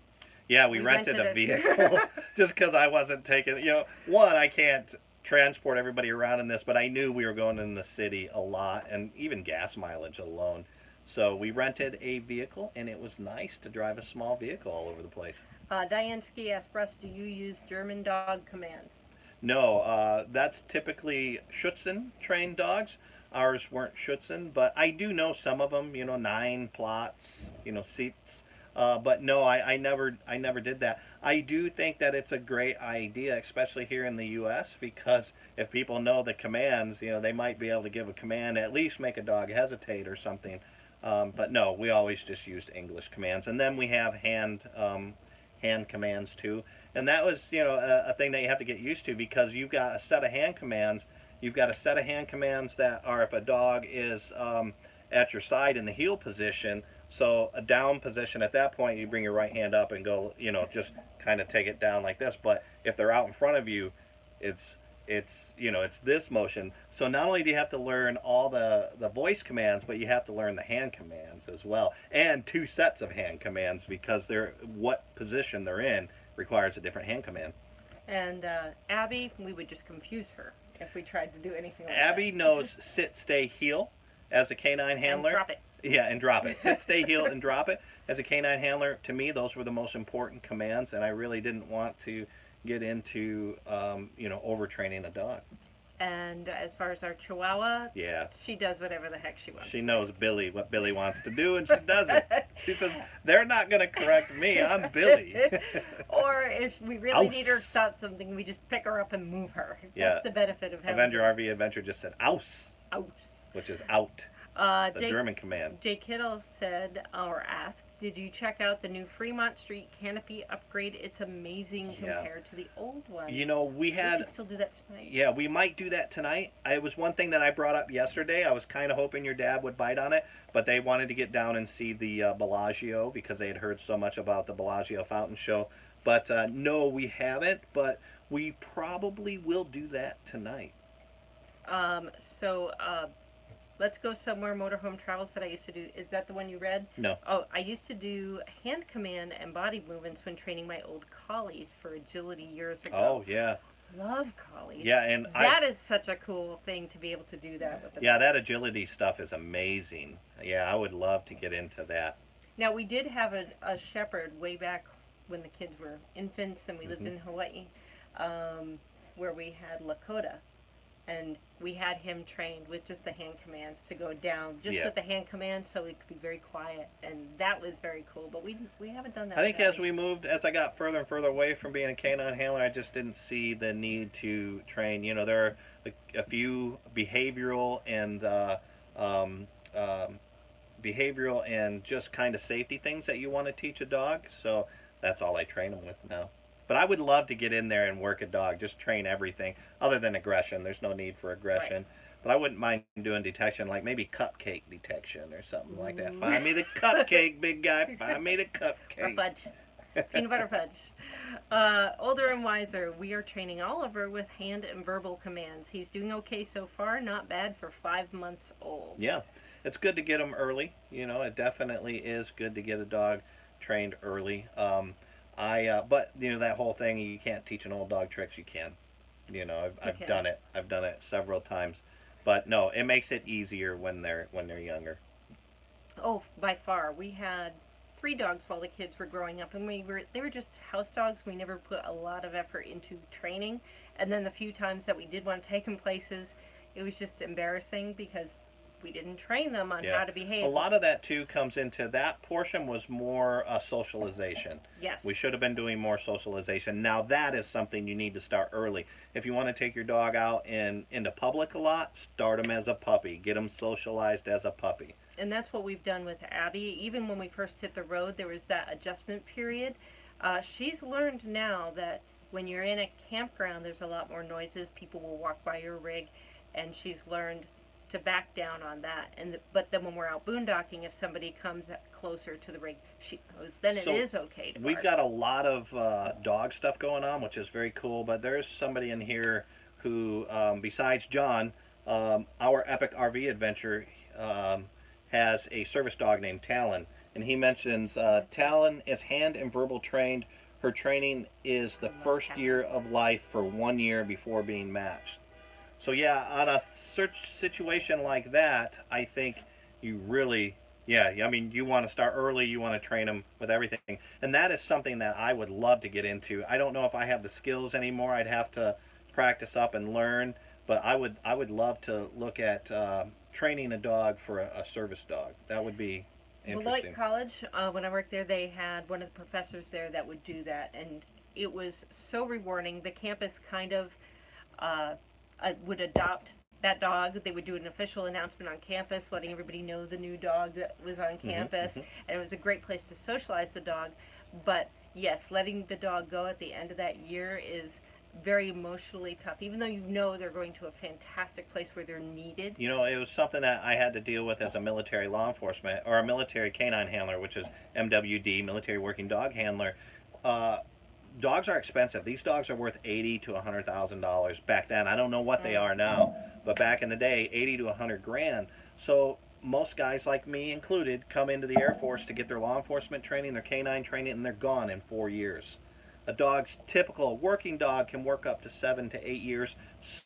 Yeah, we We rented rented a it. vehicle just because I wasn't taking, one, I can't transport everybody around in this, but I knew we were going in the city a lot and even gas mileage alone. So we rented a vehicle and it was nice to drive a small vehicle all over the place. Diane Ski asked Russ, "Do you use German dog commands?" No, that's typically Schutzen trained dogs. Ours weren't Schutzen, but I do know some of them, 9 plots, seats. But no, I never did that. I do think that it's a great idea, especially here in the U.S., because if people know the commands, they might be able to give a command, at least make a dog hesitate or something. But no, we always just used English commands, and then we have hand commands too. And that was, a thing that you have to get used to because you've got a set of hand commands. You've got a set of hand commands that are if a dog is at your side in the heel position. So a down position at that point, you bring your right hand up and go, just kind of take it down like this. But if they're out in front of you, it's this motion. So not only do you have to learn all the voice commands, but you have to learn the hand commands as well, and 2 sets of hand commands because what position they're in requires a different hand command. And Abby, we would just confuse her if we tried to do anything like Abby that. knows sit, stay, heel as a canine handler. And drop it. Yeah, and drop it. Sit, stay, heel, and drop it. As a canine handler, to me, those were the most important commands, and I really didn't want to get into, overtraining a dog. And as far as our Chihuahua, Yeah. she does whatever the heck she wants. She knows Billy, what Billy wants to do, and she does it. She says, they're not going to correct me. I'm Billy. Or if we really need her to Ouse. stop something, we just pick her up and move her. Yeah. That's the benefit of having Avenger RV Adventure just said "aus," Ouse. which is out, the Jake, German command. Jake Kittle said or asked, "Did you check out the new Fremont Street canopy upgrade? It's amazing Yeah. compared to the old one." You know, we We had. can still do that tonight. Yeah, we might do that tonight. It was one thing that I brought up yesterday. I was kind of hoping your dad would bite on it, but they wanted to get down and see the Bellagio because they had heard so much about the Bellagio fountain show. But no, we haven't. But we probably will do that tonight. So let's go somewhere. Motorhome travels that I used to do. Is that the one you read? No. Oh, I used to do hand command and body movements when training my old collies for agility years ago. Oh yeah. Love collies. Yeah, and that is such a cool thing to be able to do that with. Yeah, that agility stuff is amazing. Yeah, I would love to get into that. Now we did have a shepherd way back when the kids were infants, and we lived in Hawaii, where we had Lakota. And we had him trained with just the hand commands to go down, just with the hand commands, so it could be very quiet, and that was very cool. But we haven't done that. I think as I got further and further away from being a canine handler, I just didn't see the need to train. You know, there are a few behavioral and just kind of safety things that you want to teach a dog. So that's all I train them with now. But I would love to get in there and work a dog, just train everything other than aggression. There's no need for aggression. Right. But I wouldn't mind doing detection, like maybe cupcake detection or something like that. Find me the cupcake, big guy. Find me the cupcake. Or fudge. Peanut butter fudge. Older and wiser, we are training Oliver with hand and verbal commands. He's doing okay so far, not bad for 5 months old. Yeah, it's good to get him early. You know, it definitely is good to get a dog trained early. But you know that whole thing, you can't teach an old dog tricks. You can, you know, I've done it. I've done it several times, but no, it makes it easier when they're younger. Oh, by far. We had 3 dogs while the kids were growing up, and they were just house dogs. We never put a lot of effort into training, and then the few times that we did want to take them places, it was just embarrassing because we didn't train them on how to behave. A lot of that too comes into that portion was more socialization. Yes. We should have been doing more socialization. Now that is something you need to start early. If you want to take your dog out into public a lot, start them as a puppy. Get them socialized as a puppy. And that's what we've done with Abby. Even when we first hit the road, there was that adjustment period. She's learned now that when you're in a campground, there's a lot more noises. People will walk by your rig, and she's learned to back down on that. But then when we're out boondocking, if somebody comes closer to the rig, she goes, then it is okay to bark. We've got a lot of dog stuff going on, which is very cool, but there's somebody in here who, besides John, our Epic RV Adventure has a service dog named Talon, and he mentions Talon is hand and verbal trained. Her training is the first year of life for 1 year before being matched. So yeah, on a search situation like that, I think you really, I mean, you want to start early, you want to train them with everything. And that is something that I would love to get into. I don't know if I have the skills anymore. I'd have to practice up and learn, but I would love to look at training a dog for a service dog. That would be interesting. Beloit College, when I worked there, they had one of the professors there that would do that, and it was so rewarding. The campus kind of would adopt that dog. They would do an official announcement on campus, letting everybody know the new dog that was on campus, and it was a great place to socialize the dog. But yes, letting the dog go at the end of that year is very emotionally tough, even though you know they're going to a fantastic place where they're needed. You know, it was something that I had to deal with as a military law enforcement, or a military canine handler, which is MWD, military working dog handler. Dogs are expensive. These dogs are worth $80,000 to $100,000 back then. I don't know what they are now, but back in the day, 80 to 100 grand. So most guys, like me included, come into the Air Force to get their law enforcement training, their canine training, and they're gone in 4 years. A dog's typical working dog can work up to 7 to 8 years.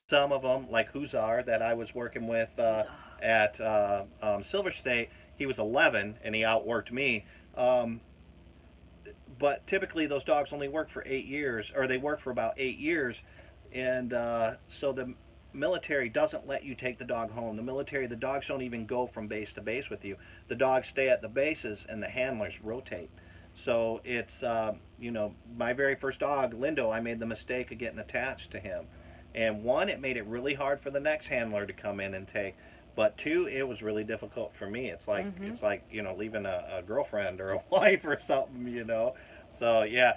Some of them, like Huzar, that I was working with at Silver State, he was 11 and he outworked me. But typically those dogs only work for 8 years, or they work for about 8 years. And so the military doesn't let you take the dog home. The military, the dogs don't even go from base to base with you. The dogs stay at the bases and the handlers rotate. So it's, you know, my very first dog, Lindo, I made the mistake of getting attached to him. And one, it made it really hard for the next handler to come in and take. But two, it was really difficult for me. It's like you know, leaving a girlfriend or a wife or something, you know. So yeah,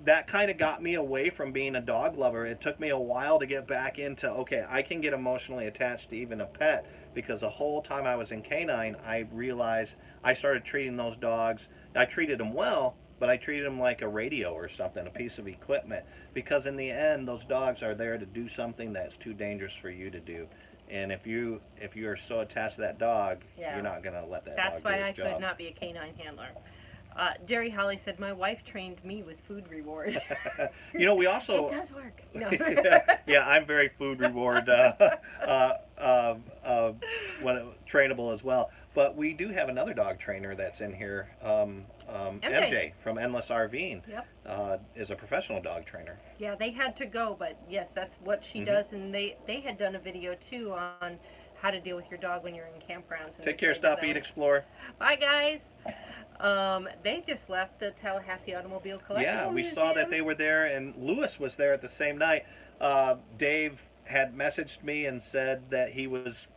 that kind of got me away from being a dog lover. It took me a while to get back into, okay, I can get emotionally attached to even a pet, because the whole time I was in canine, I realized I started treating those dogs. I treated them well, but I treated them like a radio or something, a piece of equipment, because in the end, those dogs are there to do something that's too dangerous for you to do. And if you are so attached to that dog, Yeah. you're not gonna let that That's dog do why its I job. could not be a canine handler. Jerry Holly said, my wife trained me with food reward. You know, we also It does work. No. yeah, I'm very food reward trainable as well. But we do have another dog trainer that's in here. MJ from Endless RVing is a professional dog trainer. Yeah, they had to go, but yes, that's what she does. And they had done a video too on how to deal with your dog when you're in campgrounds. And Take care, stop, eat, explore. Bye, guys. They just left the Tallahassee Automobile Collectible Yeah, we Museum. saw that they were there, and Lewis was there at the same night. Dave had messaged me and said that he wanted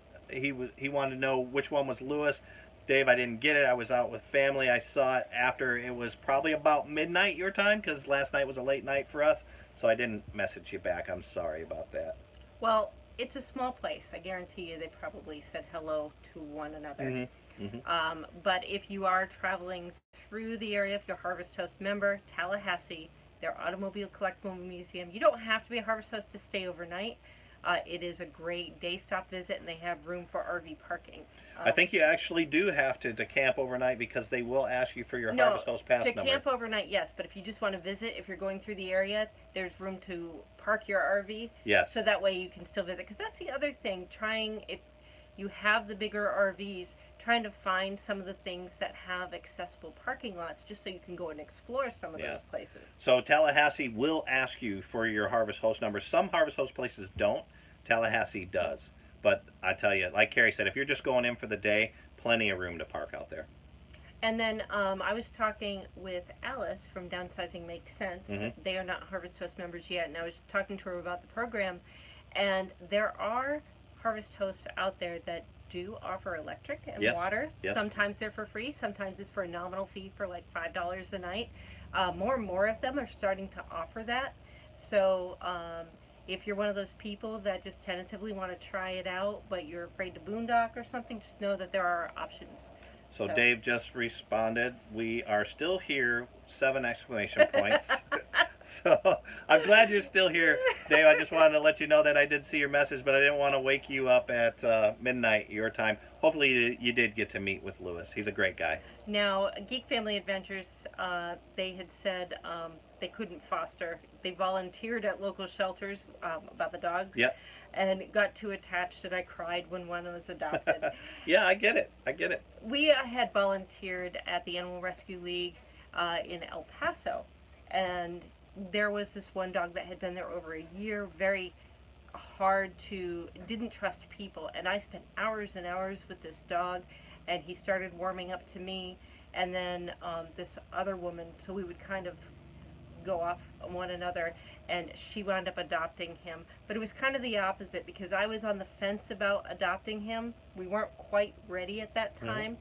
to know which one was Lewis. Dave, I didn't get it. I was out with family. I saw it after it was probably about midnight your time, because last night was a late night for us. So I didn't message you back. I'm sorry about that. Well, it's a small place. I guarantee you they probably said hello to one another. But if you are traveling through the area, if you're a Harvest Host member, Tallahassee, their Automobile Collectible Museum, you don't have to be a Harvest Host to stay overnight. It is a great day stop visit, and they have room for RV parking. I think you actually do have to camp overnight, because they will ask you for your Harvest Host Pass number. To camp overnight, yes, but if you just want to visit, if you're going through the area, there's room to park your RV. Yes. So that way you can still visit. Because that's the other thing, if you have the bigger RVs, trying to find some of the things that have accessible parking lots, just so you can go and explore some of those places. So Tallahassee will ask you for your Harvest Host number. Some Harvest Host places don't. Tallahassee does. But I tell you, like Kerry said, if you're just going in for the day, plenty of room to park out there. And then I was talking with Alice from Downsizing Makes Sense. They are not Harvest Host members yet, and I was talking to her about the program. And there are Harvest Hosts out there that do offer electric and water. Sometimes they're for free. Sometimes it's for a nominal fee for like $5 a night. More and more of them are starting to offer that. So if you're one of those people that just tentatively want to try it out, but you're afraid to boondock or something, just know that there are options. So Dave just responded, we are still here, 7 exclamation points. So I'm glad you're still here, Dave. I just wanted to let you know that I did see your message, but I didn't want to wake you up at midnight your time. Hopefully you did get to meet with Lewis. He's a great guy. Now, Geek Family Adventures, they had said they couldn't foster. They volunteered at local shelters about the dogs. Yep. And got too attached, and I cried when one was adopted. Yeah, I get it. I get it. We had volunteered at the Animal Rescue League in El Paso, and there was this one dog that had been there over a year, very didn't trust people, and I spent hours and hours with this dog, and he started warming up to me, and then this other woman, so we would kind of go off on one another, and she wound up adopting him. But it was kind of the opposite, because I was on the fence about adopting him. We weren't quite ready at that time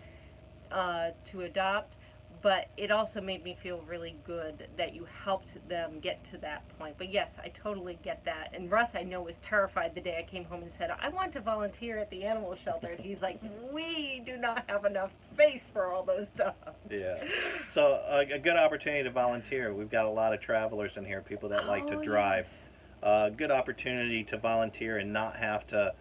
to adopt, but it also made me feel really good that you helped them get to that point. But yes, I totally get that. And Russ, I know, was terrified the day I came home and said, I want to volunteer at the animal shelter. And he's like, we do not have enough space for all those dogs. Yeah. So a good opportunity to volunteer. We've got a lot of travelers in here, people that like to drive. Yes. Good opportunity to volunteer and not have to,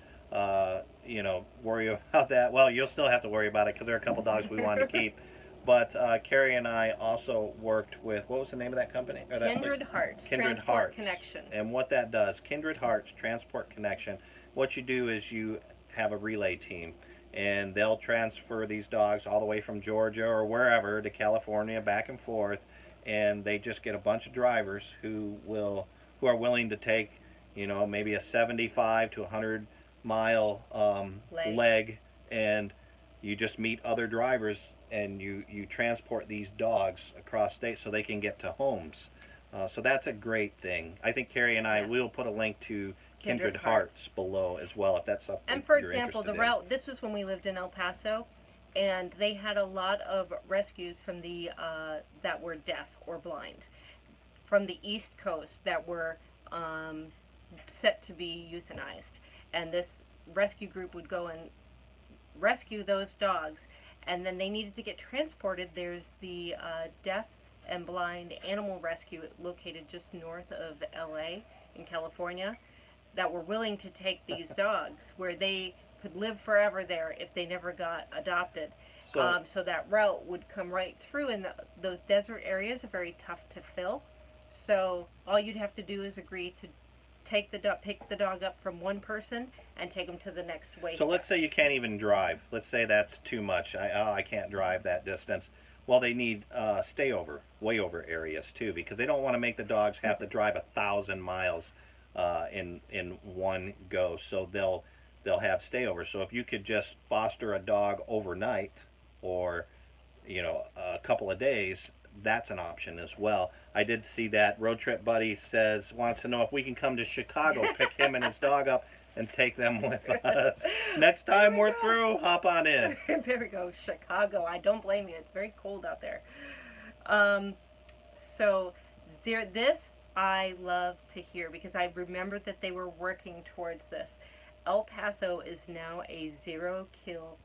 worry about that. Well, you'll still have to worry about it, because there are a couple dogs we wanted to keep. But Kerry and I also worked with, what was the name of that company? Or that Kindred Hearts. Kindred Transport Hearts. Connection. And what that does, Kindred Hearts, Transport Connection, what you do is you have a relay team, and they'll transfer these dogs all the way from Georgia or wherever to California, back and forth, and they just get a bunch of drivers who are willing to take you know, maybe a 75 to 100 mile leg, and you just meet other drivers and you transport these dogs across state so they can get to homes. So that's a great thing. I think Kerry and I will put a link to Kindred Hearts below as well, if that's something And for you're example, the interested route, this was when we lived in El Paso, and they had a lot of rescues from the that were deaf or blind from the East Coast that were set to be euthanized. And this rescue group would go and rescue those dogs, and then they needed to get transported. There's the deaf and blind animal rescue located just north of LA in California that were willing to take these dogs where they could live forever there if they never got adopted. So that route would come right through, and those desert areas are very tough to fill. So all you'd have to do is agree to pick the dog up from one person and take them to the next way. So let's say you can't even drive. Let's say that's too much. I can't drive that distance. Well, they need way over areas too, because they don't want to make the dogs have to drive 1,000 miles in one go. So they'll have stayover. So if you could just foster a dog overnight, or a couple of days, that's an option as well. I did see that Road Trip Buddy wants to know if we can come to Chicago, pick him and his dog up, and take them with us. Next time we're through, hop on in. There we go, Chicago. I don't blame you. It's very cold out there. So this I love to hear, because I remembered that they were working towards this. El Paso is now a zero-kill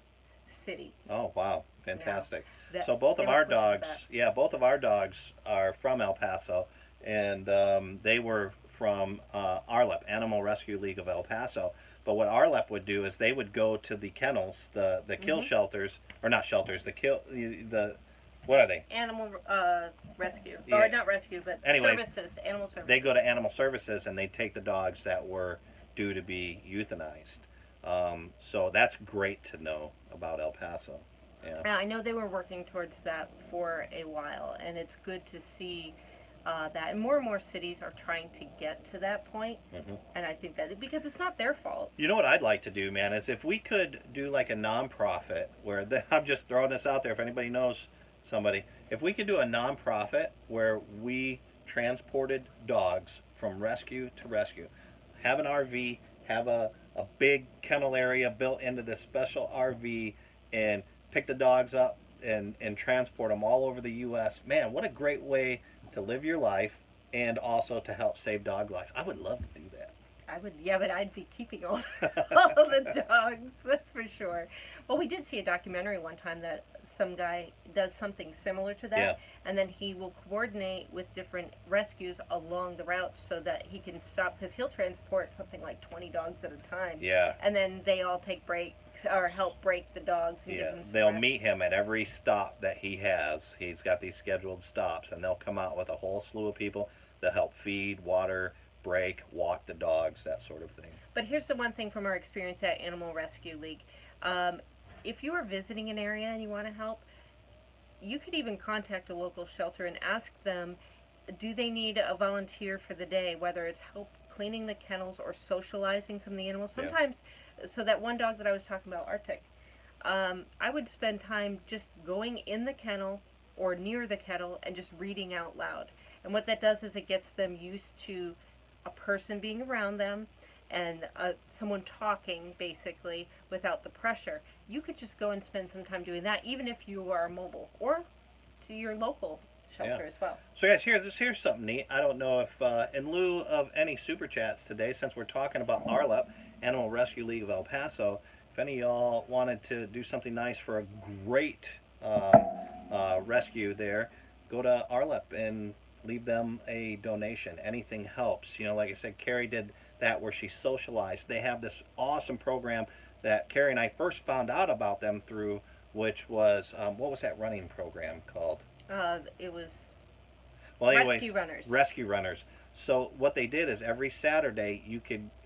city. Oh wow, fantastic! Now, so both of our dogs are from El Paso, and they were from RLEP, Animal Rescue League of El Paso. But what RLEP would do is they would go to the kennels, the kill shelters, or not shelters, what are they? Animal rescue, or not rescue, but services, animal services. They go to animal services and they take the dogs that were due to be euthanized. So that's great to know about El Paso. Yeah. I know they were working towards that for a while, and it's good to see that. And more cities are trying to get to that point. And I think that because it's not their fault. You know what I'd like to do, man, is if we could do like a nonprofit where I'm just throwing this out there. If anybody knows somebody, if we could do a nonprofit where we transported dogs from rescue to rescue, have an RV, have a big kennel area built into this special RV, and pick the dogs up and transport them all over the U.S. Man, what a great way to live your life and also to help save dog lives. I would love to do that. I would, yeah, but I'd be keeping all the dogs, that's for sure. Well, we did see a documentary one time that some guy does something similar to that, and then he will coordinate with different rescues along the route so that he can stop, because he'll transport something like 20 dogs at a time. Yeah. And then they all take breaks or help break the dogs and give them some they'll rest. meet him at every stop that he has. He's got these scheduled stops, and they'll come out with a whole slew of people that help feed, water, break, walk the dogs, that sort of thing. But here's the one thing from our experience at Animal Rescue League. If you are visiting an area and you want to help, you could even contact a local shelter and ask them, do they need a volunteer for the day, whether it's help cleaning the kennels or socializing some of the animals. Sometimes, so that one dog that I was talking about, Arctic, I would spend time just going in the kennel or near the kennel and just reading out loud. And what that does is it gets them used to a person being around them and someone talking, basically, without the pressure. You could just go and spend some time doing that, even if you are mobile, or to your local shelter as well. So guys, here's something neat. I don't know if in lieu of any super chats today, since we're talking about RLEP, Animal Rescue League of El Paso, if any of y'all wanted to do something nice for a great rescue there, go to RLEP and leave them a donation. Anything helps. You know, like I said, Kerry did that where she socialized. They have this awesome program that Kerry and I first found out about them through, which was, what was that running program called? It was Rescue Runners. Rescue Runners. So what they did is every Saturday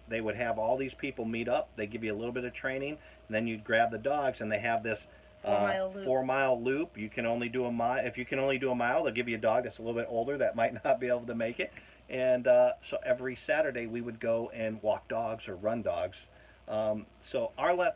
they would have all these people meet up. They give you a little bit of training, and then you'd grab the dogs, and they have this 4-mile loop. You can only do a mile. If you can only do a mile, they'll give you a dog that's a little bit older that might not be able to make it, And so every Saturday we would go and walk dogs or run dogs. So RLEP,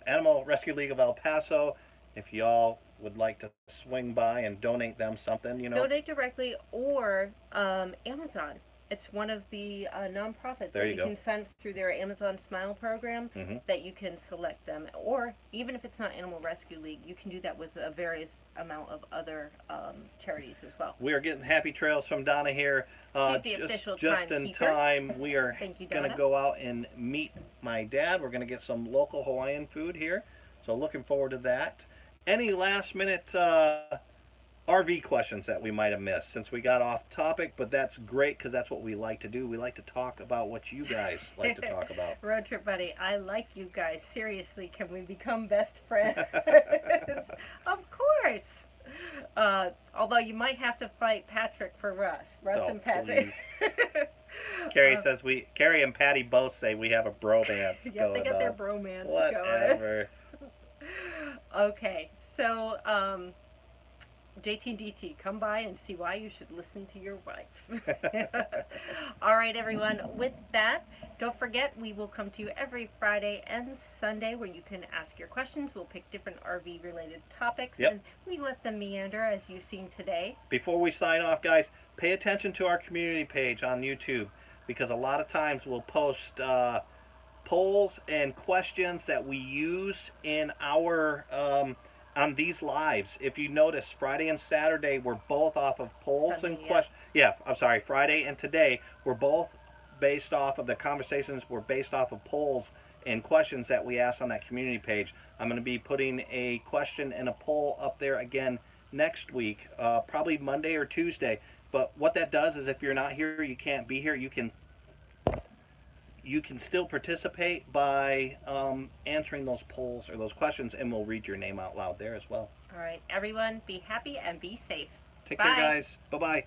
Animal Rescue League of El Paso, if y'all would like to swing by and donate them something, you know. Donate directly or Amazon. It's one of the nonprofits There that you you go. can send through their Amazon Smile program Hmm. that you can select them. Or even if it's not Animal Rescue League, you can do that with a various amount of other charities as well. We are getting happy trails from Donna here. She's the official just in timekeeper. time. We are Thank you, going to Donna. go out and meet my dad. We're going to get some local Hawaiian food here. So looking forward to that. Any last minute RV questions that we might have missed since we got off topic, but that's great because that's what we like to do. We like to talk about what you guys like to talk about. Road trip buddy, I like you guys. Seriously, can we become best friends? Of course. Although you might have to fight Patrick for Russ. Russ Oh, and Patrick. Carrie and Patty both say we have a bromance Yeah, going they got their on. bromance Whatever. going. Okay, so JT and DT, come by and see why you should listen to your wife. All right, everyone. With that, don't forget we will come to you every Friday and Sunday where you can ask your questions. We'll pick different RV related topics Yep. and we let them meander as you've seen today. Before we sign off, guys, pay attention to our community page on YouTube because a lot of times we'll post polls and questions that we use in our on these lives. If you notice, Friday and Saturday we're both off of polls Sunday, and questions. Yeah, I'm sorry. Friday and today we're both based off of the conversations. We're based off of polls and questions that we ask on that community page. I'm going to be putting a question and a poll up there again next week, probably Monday or Tuesday. But what that does is if you're not here, you can't be here, you can still participate by answering those polls or those questions, and we'll read your name out loud there as well. All right, everyone, be happy and be safe. Take Bye. care, guys. Bye-bye.